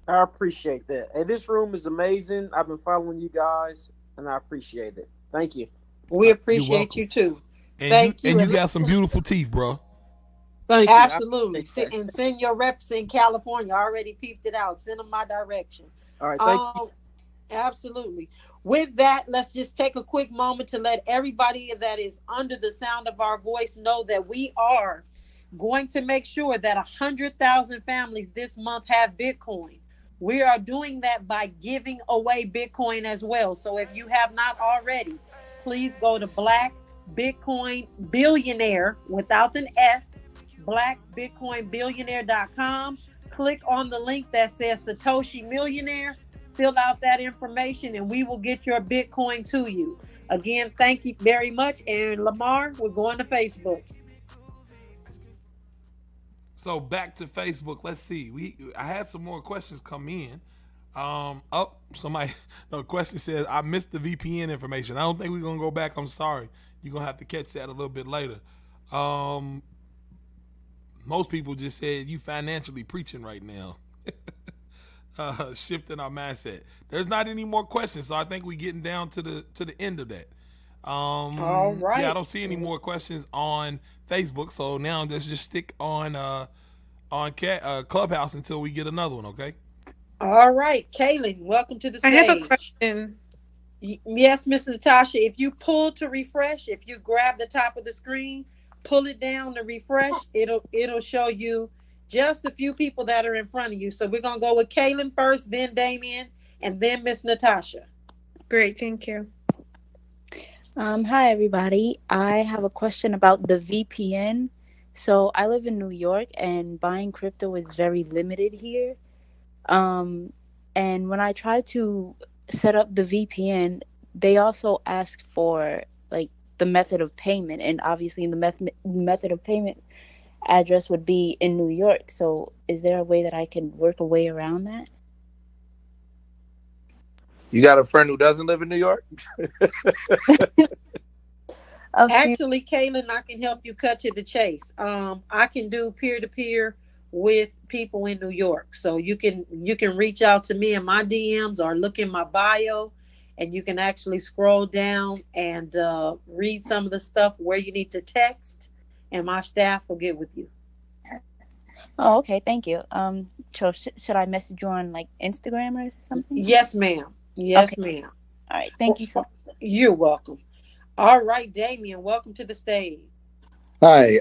I appreciate that. Hey, this room is amazing. I've been following you guys, and I appreciate it. Thank you. We appreciate you too. Thank you. And you got some beautiful teeth, bro. Thank you. Absolutely. And send your reps in California. I already peeped it out. Send them my direction. All right. Thank you. Absolutely. With that, let's just take a quick moment to let everybody that is under the sound of our voice know that we are going to make sure that 100,000 families this month have Bitcoin. We are doing that by giving away Bitcoin as well. So if you have not already, please go to Black Bitcoin Billionaire without an S, blackbitcoinbillionaire.com. Click on the link that says Satoshi Millionaire, fill out that information, and we will get your Bitcoin to you. Again, thank you very much. And Lamar, we're going to Facebook. So back to Facebook. Let's see. I had some more questions come in. The question says, I missed the VPN information. I don't think we're gonna go back. I'm sorry. You're gonna have to catch that a little bit later. Most people just said you financially preaching right now. Shifting our mindset. There's not any more questions, so I think we're getting down to the end of that. All right. Yeah, I don't see any more questions on Facebook, so now let's just stick on Clubhouse until we get another one, okay? All right, Kaylin, welcome to the stage. I have a question. Yes, Miss Natasha, if you pull to refresh, if you grab the top of the screen, pull it down to refresh, it'll show you just a few people that are in front of you. So we're gonna go with Kaylin first, then Damien, and then Miss Natasha. Great, thank you. Hi, everybody. I have a question about the VPN. So I live in New York, and buying crypto is very limited here. And when I try to set up the VPN, they also ask for like the method of payment, and obviously the method of payment address would be in New York. So is there a way that I can work a way around that? You got a friend who doesn't live in New York? Actually, Kaylin, I can help you cut to the chase. I can do peer-to-peer with people in New York. So you can reach out to me in my DMs or look in my bio, and you can actually scroll down and read some of the stuff where you need to text, and my staff will get with you. Oh, okay. Thank you. So should I message you on like Instagram or something? Yes, ma'am. Yes, Okay. ma'am. All right. Thank you so much. You're welcome. All right, Damien, welcome to the stage. Hi,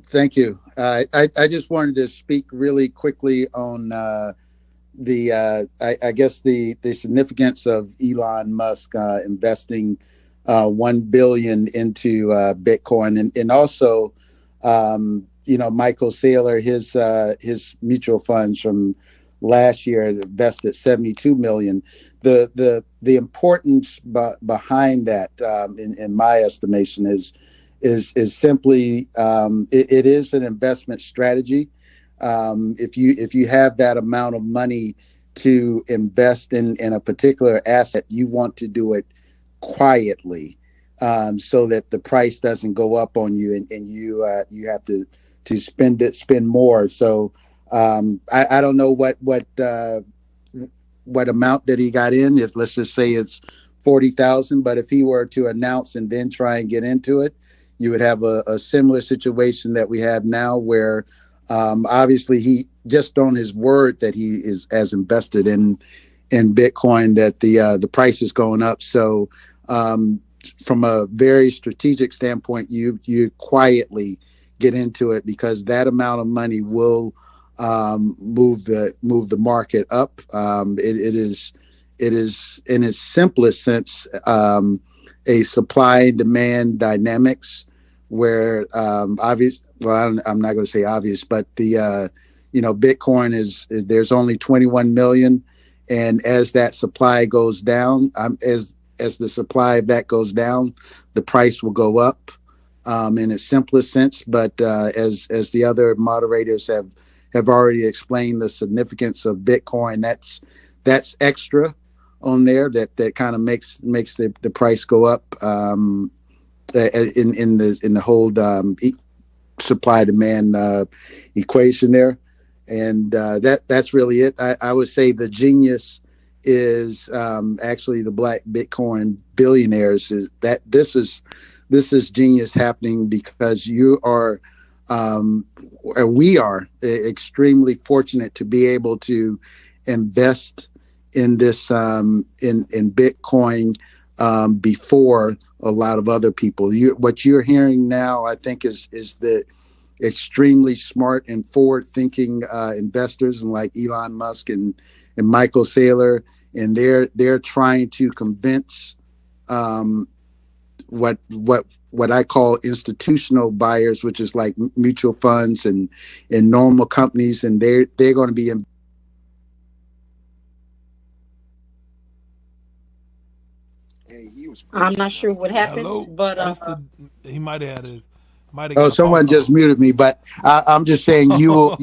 thank you. I just wanted to speak really quickly on I guess the significance of Elon Musk investing $1 billion into Bitcoin, and also Michael Saylor, his mutual funds from last year invested $72 million. The importance behind that, in my estimation, is simply it is an investment strategy. if you have that amount of money to invest in a particular asset, you want to do it quietly, so that the price doesn't go up on you and you have to spend more. So I don't know what amount that he got in. If let's just say it's 40,000, but if he were to announce and then try and get into it, you would have a similar situation that we have now, where obviously he just on his word that he is as invested in Bitcoin, that the price is going up. So from a very strategic standpoint, you quietly get into it, because that amount of money will move the market up. It is in its simplest sense a supply and demand dynamics, where obvious. Well, I'm not going to say obvious, but the Bitcoin is there's only 21 million, and as that supply goes down, as the supply of that goes down, the price will go up in its simplest sense. But as the other moderators have already explained, the significance of Bitcoin, that's extra on there that kind of makes the price go up in the whole supply demand equation there. And that's really it. I would say the genius is actually the Black Bitcoin billionaires. Is that this is genius happening because we are extremely fortunate to be able to invest in this in Bitcoin before a lot of other people. What you're hearing now, I think, is the extremely smart and forward-thinking investors, and like Elon Musk and Michael Saylor, and they're trying to convince what I call institutional buyers, which is like mutual funds and normal companies, and they're going to be I'm not sure what happened. Hello, but he might have had his. Oh, someone just muted me, but I'm just saying you have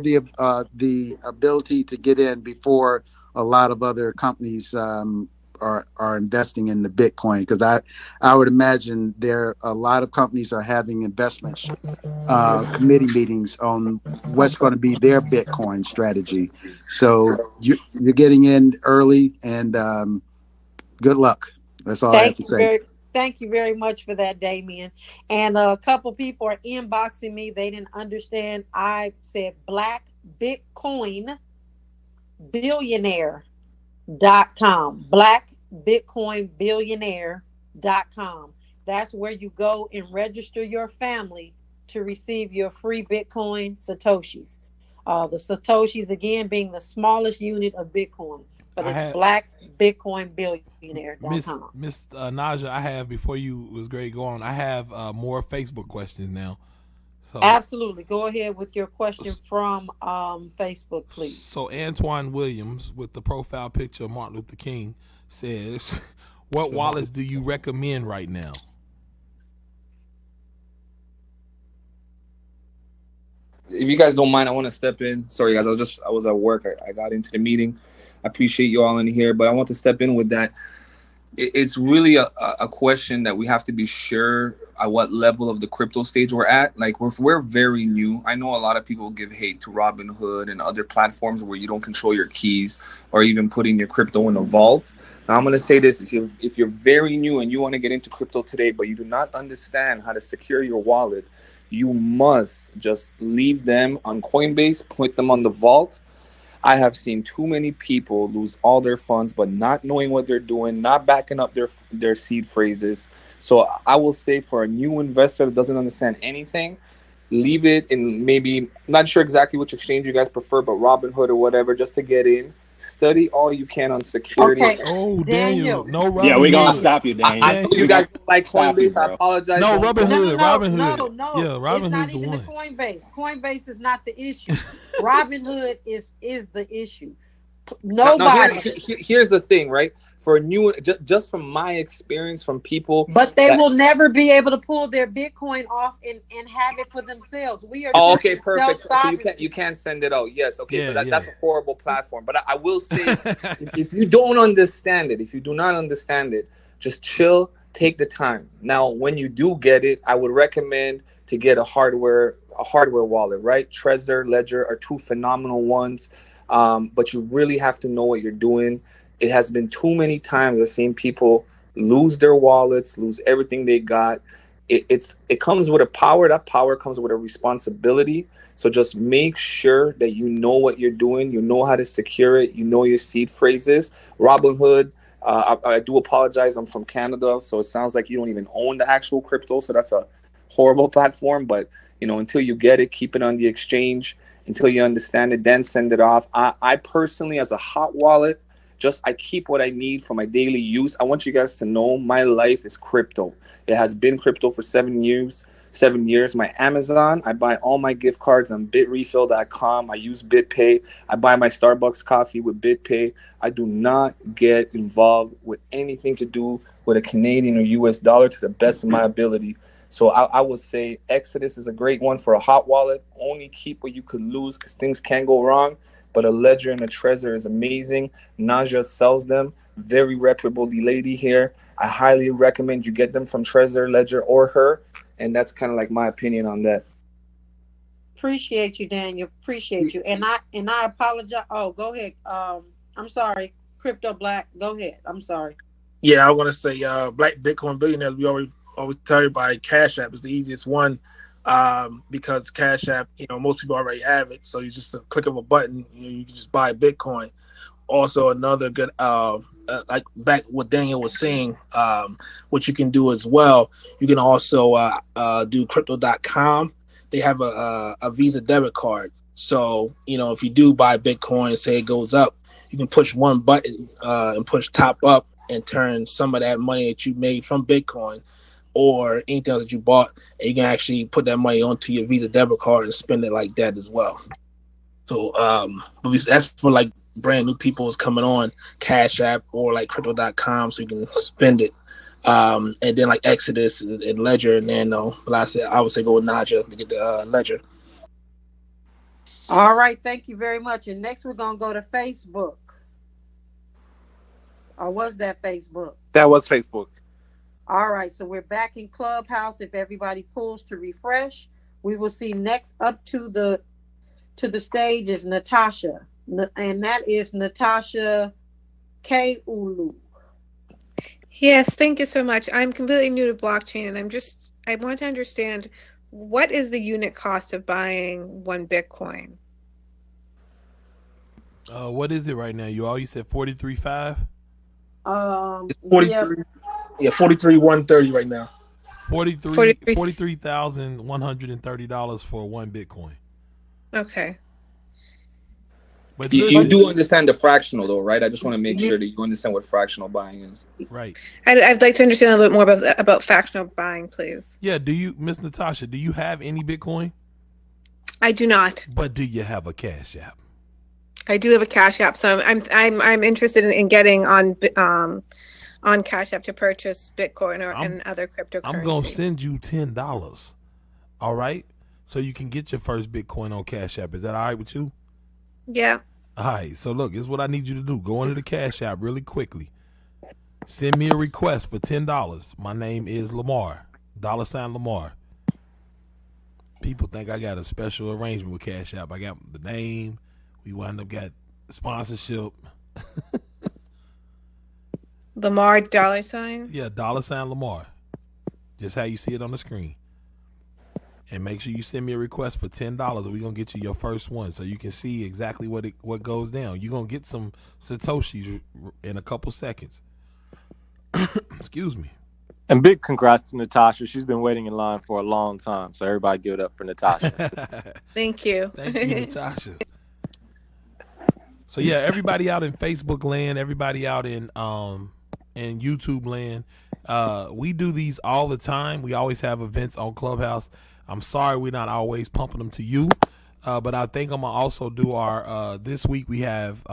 the ability to get in before a lot of other companies are investing in the Bitcoin, because I would imagine a lot of companies are having investment committee meetings on what's going to be their Bitcoin strategy. So you're getting in early, and good luck. That's all I have to say. Thank you very much for that, Damien. And a couple people are inboxing me. They didn't understand. I said Black Bitcoin Billionaire.com. Black Bitcoin Billionaire.com. That's where you go and register your family to receive your free Bitcoin Satoshis. The Satoshis, again, being the smallest unit of Bitcoin. But it's Black Bitcoin Billionaire.com. Miss Naja, I have, before you was great go on, I have more Facebook questions now. So, absolutely. Go ahead with your question from Facebook, please. So Antoine Williams, with the profile picture of Martin Luther King, says, what wallets do you recommend right now? If you guys don't mind, I want to step in. Sorry, guys, I was at work. I got into the meeting. I appreciate you all in here, but I want to step in with that. It's really a question that we have to be sure at what level of the crypto stage we're at. Like, we're very new. I know a lot of people give hate to Robinhood and other platforms where you don't control your keys or even putting your crypto in a vault. Now, I'm going to say this. If you're very new and you want to get into crypto today, but you do not understand how to secure your wallet, you must just leave them on Coinbase, put them on the vault. I have seen too many people lose all their funds, but not knowing what they're doing, not backing up their seed phrases. So I will say, for a new investor that doesn't understand anything, leave it in, maybe, not sure exactly which exchange you guys prefer, but Robinhood or whatever, just to get in. Study all you can on security. Okay. Oh, Daniel. No, Robinhood. Yeah, we're going to stop you, Daniel. I know you guys like Coinbase. I apologize. No, Robinhood. Robinhood. No. Yeah, Robinhood's it's not the even one. the Coinbase. Coinbase is not the issue. Robinhood is the issue. Nobody. Here's the thing, right? For a new, just from my experience, from people, but they will never be able to pull their Bitcoin off and have it for themselves. We are. Oh, okay, perfect. So you can't send it out. Yes, okay. So that's a horrible platform. But I will say, if you don't understand it, if you do not understand it, just chill. Take the time. Now, when you do get it, I would recommend to get a hardware wallet, right? Trezor, Ledger are two phenomenal ones. But you really have to know what you're doing. It has been too many times I've seen people lose their wallets, lose everything they got. It comes with a power. That power comes with a responsibility. So just make sure that you know what you're doing. You know how to secure it. You know your seed phrases. Robinhood. I do apologize. I'm from Canada, so it sounds like you don't even own the actual crypto. So that's a horrible platform. But until you get it, keep it on the exchange. Until you understand it, then send it off. I personally, as a hot wallet, I keep what I need for my daily use. I want you guys to know my life is crypto. It has been crypto for 7 years. 7 years. My Amazon, I buy all my gift cards on bitrefill.com. I use BitPay. I buy my Starbucks coffee with BitPay. I do not get involved with anything to do with a Canadian or US dollar to the best of my ability. So I would say Exodus is a great one for a hot wallet. Only keep what you could lose because things can go wrong. But a Ledger and a Trezor is amazing. Naja sells them. Very reputable lady here. I highly recommend you get them from Trezor, Ledger, or her. And that's kind of like my opinion on that. Appreciate you, Daniel. Appreciate you. And I apologize. Oh, go ahead. I'm sorry. Crypto Black. Go ahead. I'm sorry. Yeah, I want to say Black Bitcoin billionaires. We always tell everybody Cash App is the easiest one because Cash App, most people already have it. So you just a click of a button, you can just buy Bitcoin. Also, another good, like back what Daniel was saying, what you can do as well. You can also do Crypto.com. They have a Visa debit card. So, if you do buy Bitcoin, say it goes up, you can push one button and push top up and turn some of that money that you made from Bitcoin or anything else that you bought, and you can actually put that money onto your Visa debit card and spend it like that as well. So but that's for like brand new people is coming on Cash App or like Crypto.com, so you can spend it. And then like Exodus and Ledger and Nano. But I would say go with Naja to get the Ledger. All right, thank you very much. And next we're gonna go to Facebook. Or was that Facebook? That was Facebook. All right, so we're back in Clubhouse. If everybody pulls to refresh, we will see next up to the stage is Natasha, and that is Natasha K. Ulu. Yes, thank you so much. I'm completely new to blockchain, and I want to understand what is the unit cost of buying one Bitcoin? What is it right now? You said 43.5? 43. Yeah, 43,130 right now. $43,130 for one Bitcoin. Okay. But you do understand the fractional though, right? I just want to make sure that you understand what fractional buying is. Right. I'd like to understand a little bit more about fractional buying, please. Yeah. Miss Natasha, do you have any Bitcoin? I do not. But do you have a Cash App? I do have a Cash App, so I'm interested in getting on Cash App to purchase Bitcoin and other cryptocurrency. I'm gonna send you $10. All right, so you can get your first Bitcoin on Cash App. Is that all right with you? Yeah. All right. So look, this is what I need you to do. Go into the Cash App really quickly. Send me a request for $10. My name is Lamar. $ Lamar. People think I got a special arrangement with Cash App. I got the name. We wound up got sponsorship. Lamar $? Yeah, $ Lamar. Just how you see it on the screen. And make sure you send me a request for $10, and we're gonna get you your first one, so you can see exactly what goes down. You're gonna get some Satoshis in a couple seconds. Excuse me. And big congrats to Natasha. She's been waiting in line for a long time, so everybody give it up for Natasha. Thank you. Thank you, Natasha. So yeah, everybody out in Facebook land, everybody out in YouTube land, we do these all the time. We always have events on Clubhouse. I'm sorry we're not always pumping them to you, but I think I'm gonna also do our this week we have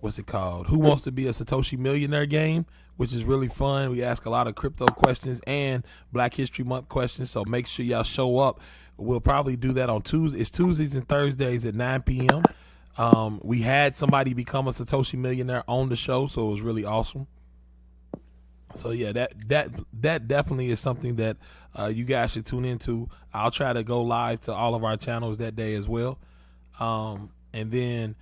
what's it called? Who Wants to Be a Satoshi Millionaire game, which is really fun. We ask a lot of crypto questions and Black History Month questions, so make sure y'all show up. We'll probably do that on Tuesdays. It's Tuesdays and Thursdays at 9 p.m. We had somebody become a Satoshi Millionaire on the show, so it was really awesome. So yeah, that definitely is something that you guys should tune into. I'll try to go live to all of our channels that day as well. And then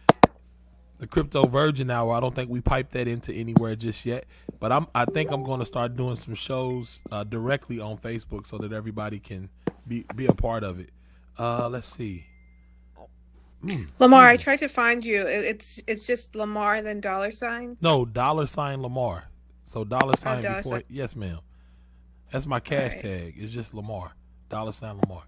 the Crypto Virgin Hour, I don't think we piped that into anywhere just yet, but I think I'm going to start doing some shows directly on Facebook so that everybody can be a part of it. Let's see. Lamar, I tried to find you. It's just Lamar then $. No, $ Lamar. So $ dollar before. sign. Yes, ma'am. That's my cash tag. It's just Lamar. $ Lamar.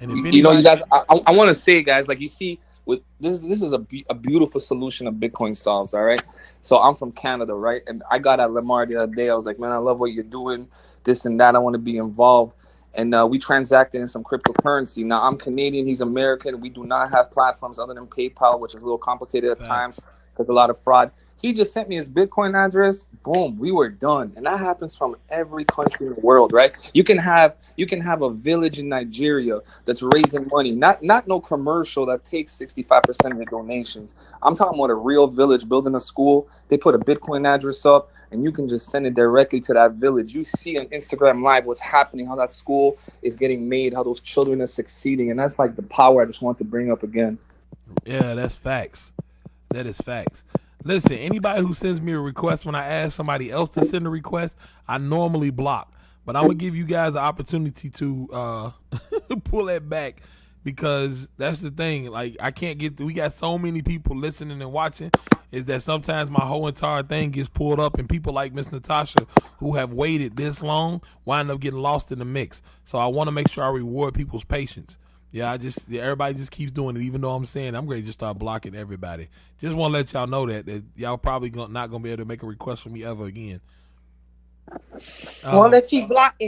And if anybody, you know, you guys, I want to say, guys, like you see, with this is a beautiful solution of Bitcoin solves. All right, so I'm from Canada, right, and I got at Lamar the other day. I was like, man, I love what you're doing, this and that. I want to be involved, and we transacted in some cryptocurrency. Now I'm Canadian, he's American. We do not have platforms other than PayPal, which is a little complicated at times because a lot of fraud. He just sent me his Bitcoin address. Boom, we were done. And that happens from every country in the world, right? You can have a village in Nigeria that's raising money, not no commercial that takes 65% of the donations. I'm talking about a real village building a school. They put a Bitcoin address up, and you can just send it directly to that village. You see on Instagram Live what's happening, how that school is getting made, how those children are succeeding, and that's like the power I just want to bring up again. Yeah, that's facts. That is facts. Listen, anybody who sends me a request when I ask somebody else to send a request, I normally block. But I'm going to give you guys an opportunity to pull that back, because that's the thing. Like, I can't we got so many people listening and watching, is that sometimes my whole entire thing gets pulled up, and people like Miss Natasha who have waited this long wind up getting lost in the mix. So I want to make sure I reward people's patience. Yeah, everybody just keeps doing it, even though I'm saying I'm ready to start blocking everybody. Just want to let y'all know that y'all probably not going to be able to make a request from me ever again. Well, if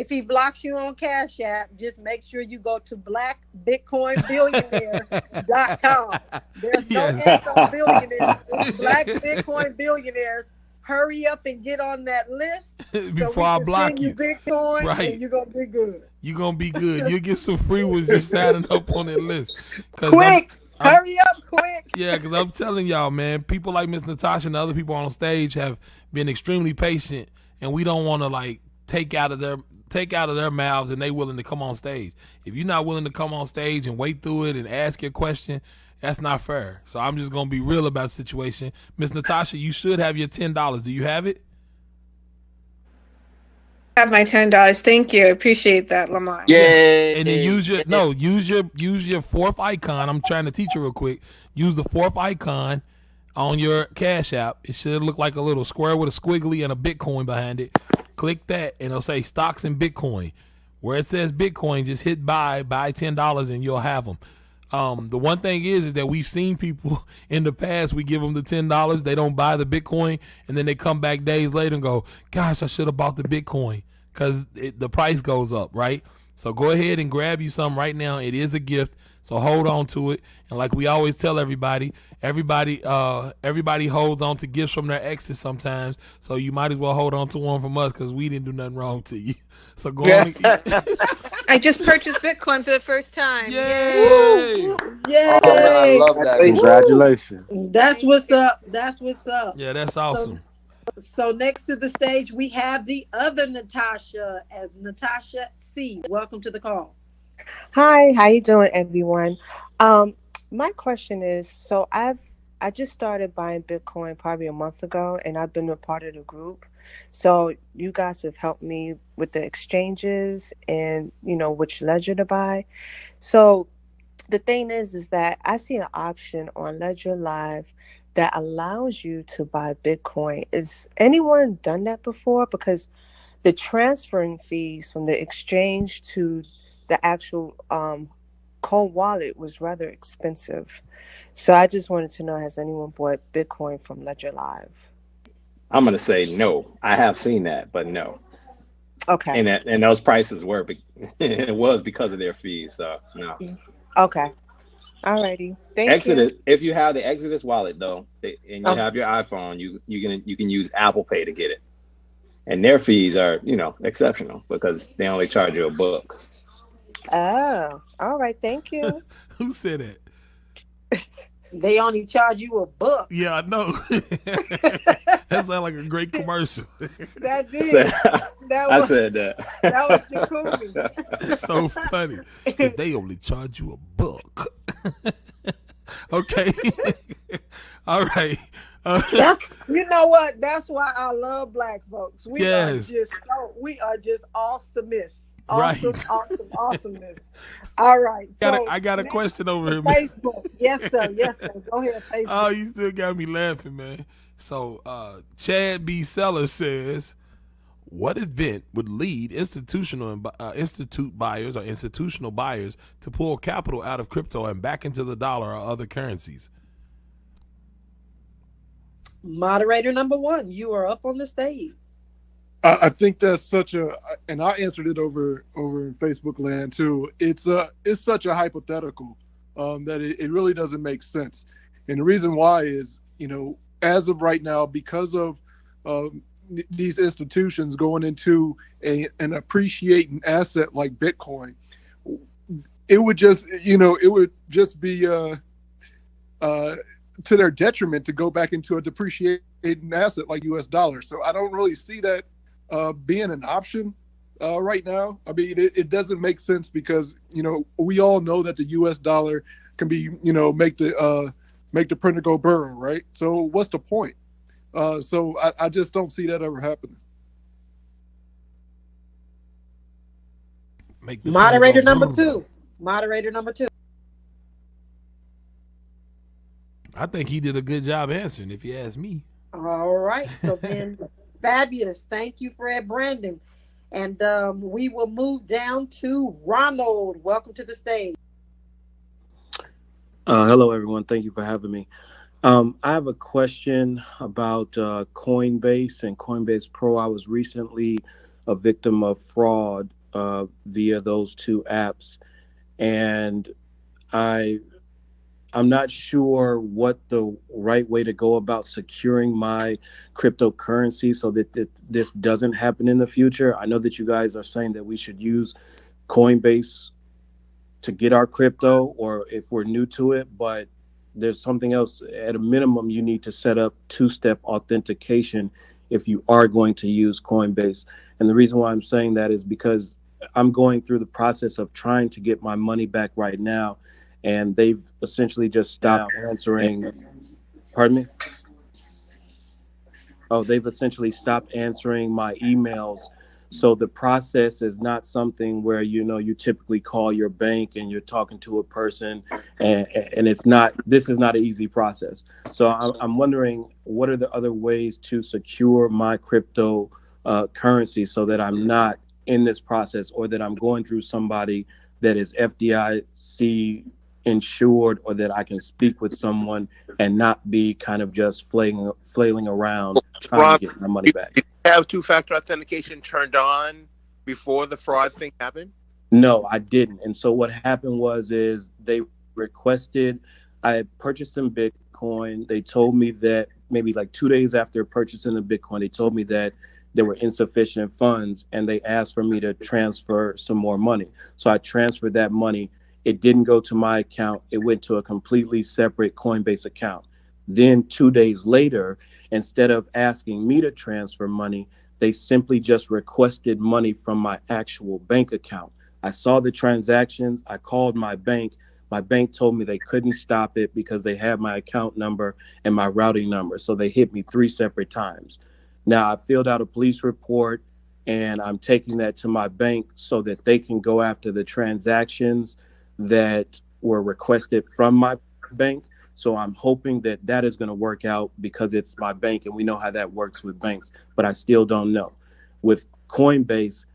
he blocks you on Cash App, just make sure you go to blackbitcoinbillionaire.com. There's no S on billionaires. It's Black Bitcoin Billionaires. Hurry up and get on that list before I block you. Bitcoin, right? And you're gonna be good. You're gonna be good. You get some free ones just signing up on that list. Quick, hurry up, quick. Yeah, because I'm telling y'all, man, people like Miss Natasha and the other people on stage have been extremely patient, and we don't want to like take out of their mouths, and they willing to come on stage. If you're not willing to come on stage and wait through it and ask your question, that's not fair. So I'm just going to be real about the situation. Miss Natasha, you should have your $10. Do you have it? I have my $10. Thank you. I appreciate that, Lamar. Yeah. And then use your fourth icon. I'm trying to teach you real quick. Use the fourth icon on your Cash App. It should look like a little square with a squiggly and a Bitcoin behind it. Click that, and it'll say stocks and Bitcoin. Where it says Bitcoin, just hit buy $10, and you'll have them. The one thing is that we've seen people in the past, we give them the $10, they don't buy the Bitcoin, and then they come back days later and go, gosh, I should have bought the Bitcoin, because the price goes up, right? So go ahead and grab you some right now. It is a gift, so hold on to it. And like we always tell everybody holds on to gifts from their exes sometimes, so you might as well hold on to one from us, because we didn't do nothing wrong to you. So go on. I just purchased Bitcoin for the first time. Yay! Yay! I love that. Congratulations. That's what's up. That's what's up. Yeah, that's awesome. So next to the stage, we have the other Natasha, as Natasha C. Welcome to the call. Hi, how you doing, everyone? My question is, so I just started buying Bitcoin probably a month ago, and I've been a part of the group. So you guys have helped me with the exchanges and, which ledger to buy. So the thing is that I see an option on Ledger Live that allows you to buy Bitcoin. Is anyone done that before? Because the transferring fees from the exchange to the actual cold wallet was rather expensive. So I just wanted to know, has anyone bought Bitcoin from Ledger Live? I'm going to say no. I have seen that, but no. Okay. And those prices it was because of their fees. So no. Okay. Alrighty. Thank Exodus. you. If you have the Exodus wallet though, and you Oh. have your iPhone, you can use Apple Pay to get it, and their fees are exceptional because they only charge you $1. Oh, all right. Thank you. Who said that? They only charge you $1. Yeah, I know. That sounds like a great commercial. That did. I said that. That was Jacoby. It's so funny because they only charge you $1. Okay. All right. You know what? That's why I love black folks. We Yes. are just awesomeness. Right. Awesomeness. All right. I got a question over here, man. Facebook. Yes, sir. Go ahead, Facebook. Oh, you still got me laughing, man. So Chad B. Seller says, what event would lead institutional buyers to pull capital out of crypto and back into the dollar or other currencies? Moderator number 1, you are up on the stage. I think that's such a, and I answered it over in Facebook land too. It's such a hypothetical that it really doesn't make sense. And the reason why is, as of right now, because of these institutions going into an appreciating asset like Bitcoin, it would just be to their detriment to go back into a depreciating asset like US dollar. So I don't really see that being an option right now. I mean, it doesn't make sense because, we all know that the US dollar can be, make the printer go burr, right? So what's the point? So I just don't see that ever happening. Moderator number 2. Moderator number 2. I think he did a good job answering, if you ask me. All right. So then, fabulous. Thank you, Fred Brandon. And we will move down to Ronald. Welcome to the stage. Hello, everyone. Thank you for having me. I have a question about Coinbase and Coinbase Pro. I was recently a victim of fraud via those two apps, and I'm not sure what the right way to go about securing my cryptocurrency so that this doesn't happen in the future. I know that you guys are saying that we should use Coinbase to get our crypto, or if we're new to it, but there's something else. At a minimum, you need to set up two-step authentication if you are going to use Coinbase. And the reason why I'm saying that is because I'm going through the process of trying to get my money back right now, and they've essentially just stopped answering. Pardon me? Oh, they've essentially stopped answering my emails. So the process is not something where, you typically call your bank and you're talking to a person, and this is not an easy process. So I'm wondering, what are the other ways to secure my crypto currency so that I'm not in this process, or that I'm going through somebody that is FDIC insured, or that I can speak with someone and not be kind of just flailing around trying to get my money back. Did you have two-factor authentication turned on before the fraud thing happened? No, I didn't. And so what happened is they requested, I had purchased some Bitcoin. They told me that maybe like 2 days after purchasing the Bitcoin, they told me that there were insufficient funds, and they asked for me to transfer some more money. So I transferred that money. It didn't go to my account. It went to a completely separate Coinbase account. Then 2 days later, instead of asking me to transfer money, they simply just requested money from my actual bank account. I saw the transactions. I called my bank. My bank told me they couldn't stop it because they had my account number and my routing number. So they hit me 3 separate times. Now I filled out a police report, and I'm taking that to my bank so that they can go after the transactions that were requested from my bank. So I'm hoping that that is going to work out because it's my bank, and we know how that works with banks, but I still don't know. With Coinbase,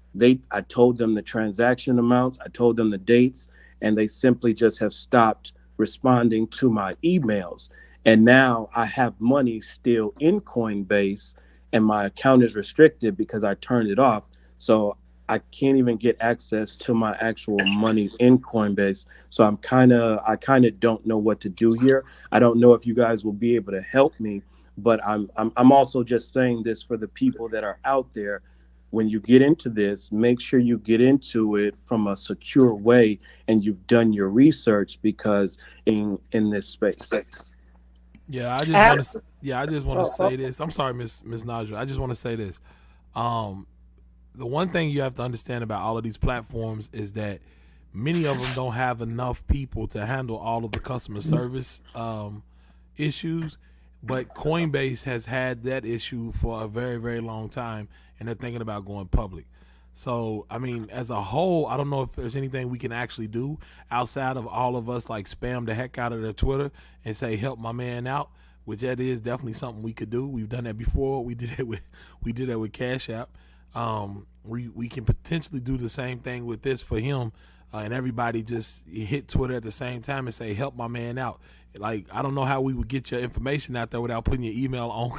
I told them the transaction amounts, I told them the dates, and they simply just have stopped responding to my emails. And now I have money still in Coinbase, and my account is restricted because I turned it off. So I can't even get access to my actual money in Coinbase. So I kind of don't know what to do here. I don't know if you guys will be able to help me, but I'm also just saying this for the people that are out there. When you get into this, make sure you get into it from a secure way and you've done your research, because in this space. Yeah, I just want to say this. I'm sorry, Miss Naja. I just want to say this. The one thing you have to understand about all of these platforms is that many of them don't have enough people to handle all of the customer service issues. But Coinbase has had that issue for a very, very long time, and they're thinking about going public. So, I mean, as a whole, I don't know if there's anything we can actually do outside of all of us like spam the heck out of their Twitter and say, help my man out, which that is definitely something we could do. We've done that before. We did that with Cash App. We can potentially do the same thing with this for him, and everybody just hit Twitter at the same time and say, help my man out. Like, I don't know how we would get your information out there without putting your email on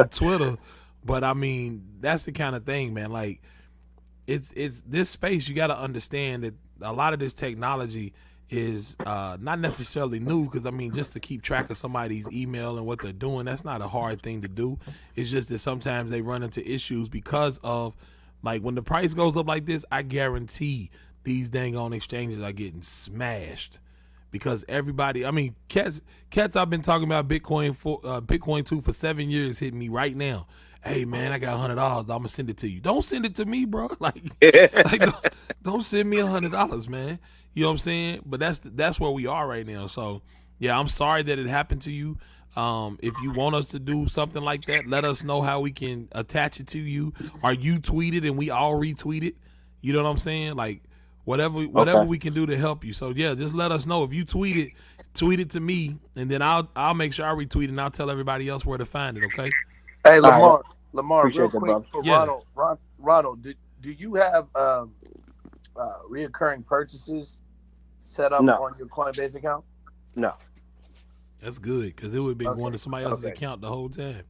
Twitter. But I mean, that's the kind of thing, man. Like, it's this space. You got to understand that a lot of this technology is not necessarily new, because I mean, just to keep track of somebody's email and what they're doing, that's not a hard thing to do. It's just that sometimes they run into issues because of, like, when the price goes up like this, I guarantee these dang on exchanges are getting smashed, because everybody, I mean, cats I've been talking about Bitcoin 2 for 7 years hitting me right now. Hey man, I got $100. I'm gonna send it to you. Don't send it to me, bro. Like don't send me $100, man. You know what I'm saying? But that's where we are right now. So yeah, I'm sorry that it happened to you. If you want us to do something like that, let us know how we can attach it to you. Or you tweet it and we all retweet it. You know what I'm saying? Like whatever we can do to help you. So yeah, just let us know. If you tweet it to me, and then I'll make sure I retweet it, and I'll tell everybody else where to find it. Okay. Hey, Lamar, real quick brother. for Yeah. Ronald, do you have reoccurring purchases set up No. on your Coinbase account? No. That's good, because it would have been going to somebody else's account the whole time.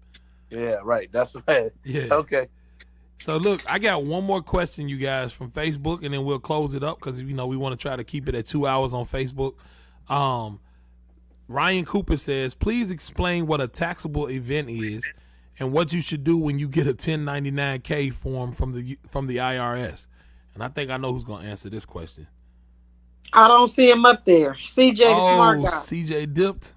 Yeah, right. That's right. Yeah. Okay. So look, I got one more question, you guys, from Facebook, and then we'll close it up, because we want to try to keep it at 2 hours on Facebook. Ryan Cooper says, please explain what a taxable event is and what you should do when you get a 1099-K form from the IRS. And I think I know who's going to answer this question. I don't see him up there. CJ, the smart guy. CJ dipped.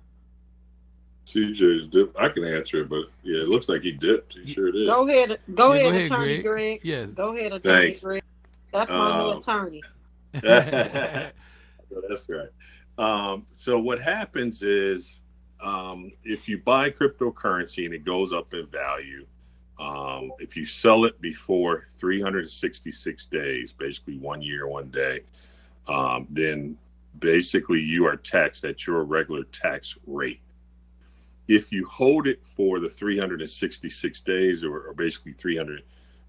CJ's dipped. I can answer it, but yeah, it looks like he dipped. He sure did. Go ahead, go ahead, Attorney Greg. Yes. Go ahead, Attorney Thanks. Greg. That's my new attorney. That's right. So what happens is, if you buy cryptocurrency and it goes up in value, if you sell it before 366 days, basically 1 year, 1 day, then basically you are taxed at your regular tax rate. If you hold it for the 366 days, or basically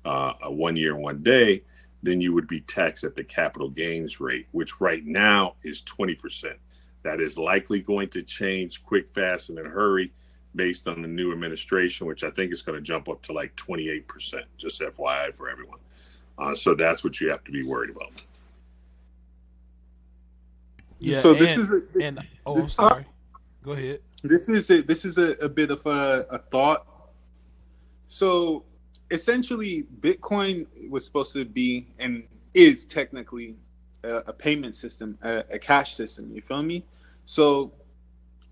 1 year, 1 day, then you would be taxed at the capital gains rate, which right now is 20%. That is likely going to change quick, fast, and in a hurry based on the new administration, which I think is going to jump up to like 28%, just FYI for everyone. So that's what you have to be worried about. Yeah, So I'm sorry. Go ahead. This is a bit of a thought. So essentially, Bitcoin was supposed to be, and is technically, a payment system, a cash system. You feel me? So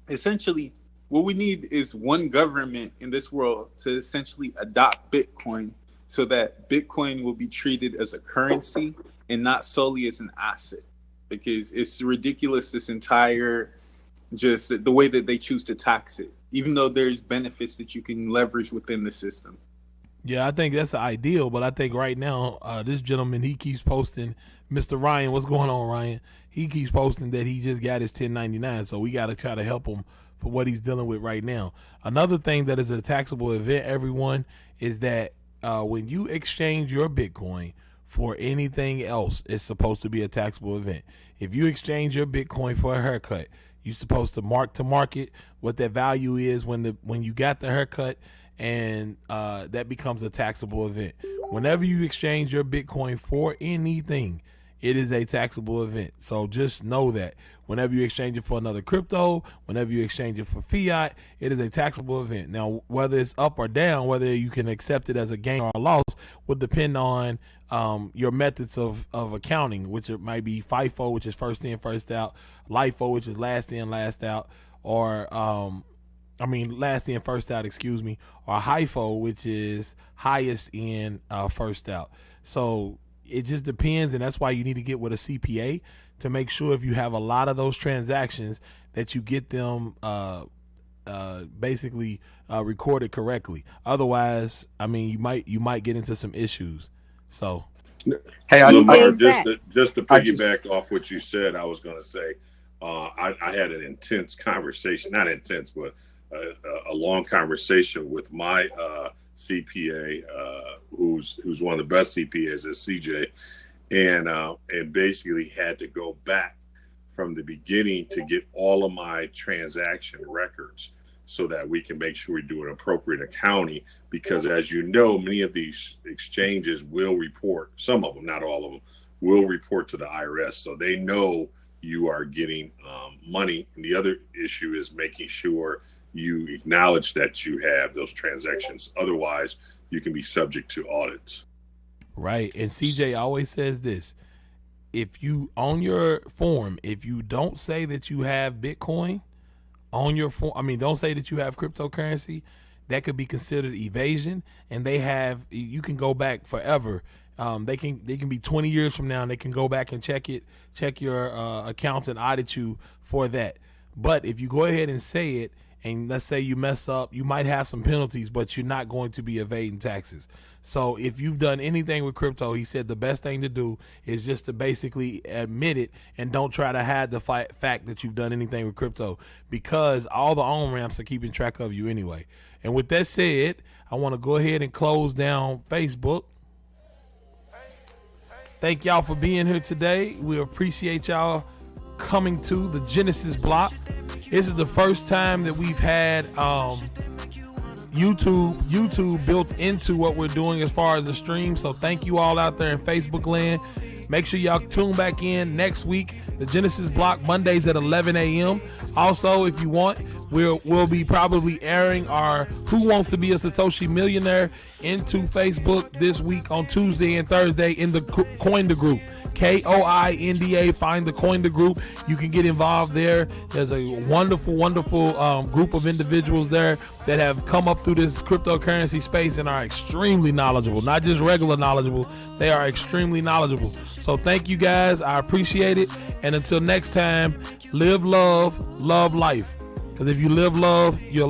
essentially, what we need is one government in this world to essentially adopt Bitcoin, so that Bitcoin will be treated as a currency and not solely as an asset. Because it's ridiculous, this entire, just the way that they choose to tax it, even though there's benefits that you can leverage within the system. Yeah, I think that's ideal, but I think right now, this gentleman, he keeps posting, Mr. Ryan, what's going on, Ryan? He keeps posting that he just got his 1099, so we got to try to help him for what he's dealing with right now. Another thing that is a taxable event, everyone, is that when you exchange your Bitcoin for anything else, it's supposed to be a taxable event. If you exchange your Bitcoin for a haircut, you're supposed to mark to market what that value is when you got the haircut, and that becomes a taxable event. Whenever you exchange your Bitcoin for anything, it is a taxable event. So just know that whenever you exchange it for another crypto, whenever you exchange it for fiat, it is a taxable event. Now, whether it's up or down, whether you can accept it as a gain or a loss, would depend on your methods of accounting, which it might be FIFO, which is first in, first out, LIFO, which is last in, last out, or last in, first out, excuse me, or HIFO, which is highest in, first out. So it just depends, and that's why you need to get with a CPA to make sure if you have a lot of those transactions that you get them basically recorded correctly. Otherwise, you might get into some issues. So, hey, Lamar, just to piggyback off what you said, I was going to say, I had an intense conversation, not intense, but a long conversation with my CPA, who's one of the best CPAs at CJ, and basically had to go back from the beginning to get all of my transaction records so that we can make sure we do an appropriate accounting, because as you know, many of these exchanges will report, some of them, not all of them, will report to the IRS, so they know you are getting money. And the other issue is making sure you acknowledge that you have those transactions. Otherwise, you can be subject to audits. Right. And CJ always says this: if you, on your form, if you don't say that you have Bitcoin on your form, don't say that you have cryptocurrency, that could be considered evasion. And you can go back forever. They can be 20 years from now, and they can go back and check your accounts and audit you for that. But if you go ahead and say it, and let's say you mess up, you might have some penalties, but you're not going to be evading taxes. So if you've done anything with crypto, he said the best thing to do is just to basically admit it and don't try to hide the fact that you've done anything with crypto, because all the on-ramps are keeping track of you anyway. And with that said, I want to go ahead and close down Facebook. Thank y'all for being here today. We appreciate y'all coming to the Genesis block. This is the first time that we've had YouTube built into what we're doing as far as the stream. So thank you all out there in Facebook land. Make sure y'all tune back in next week. The Genesis block Mondays at 11 a.m. Also, if you want, we'll be probably airing our Who Wants to Be a Satoshi Millionaire into Facebook this week on Tuesday and Thursday in the Coinda group. KOINDA, find the Coinda group. You can get involved there. There's a wonderful group of individuals there that have come up through this cryptocurrency space and are extremely knowledgeable, not just regular knowledgeable. They are extremely knowledgeable. So thank you guys. I appreciate it. And until next time, live love, love life. Because if you live love, you'll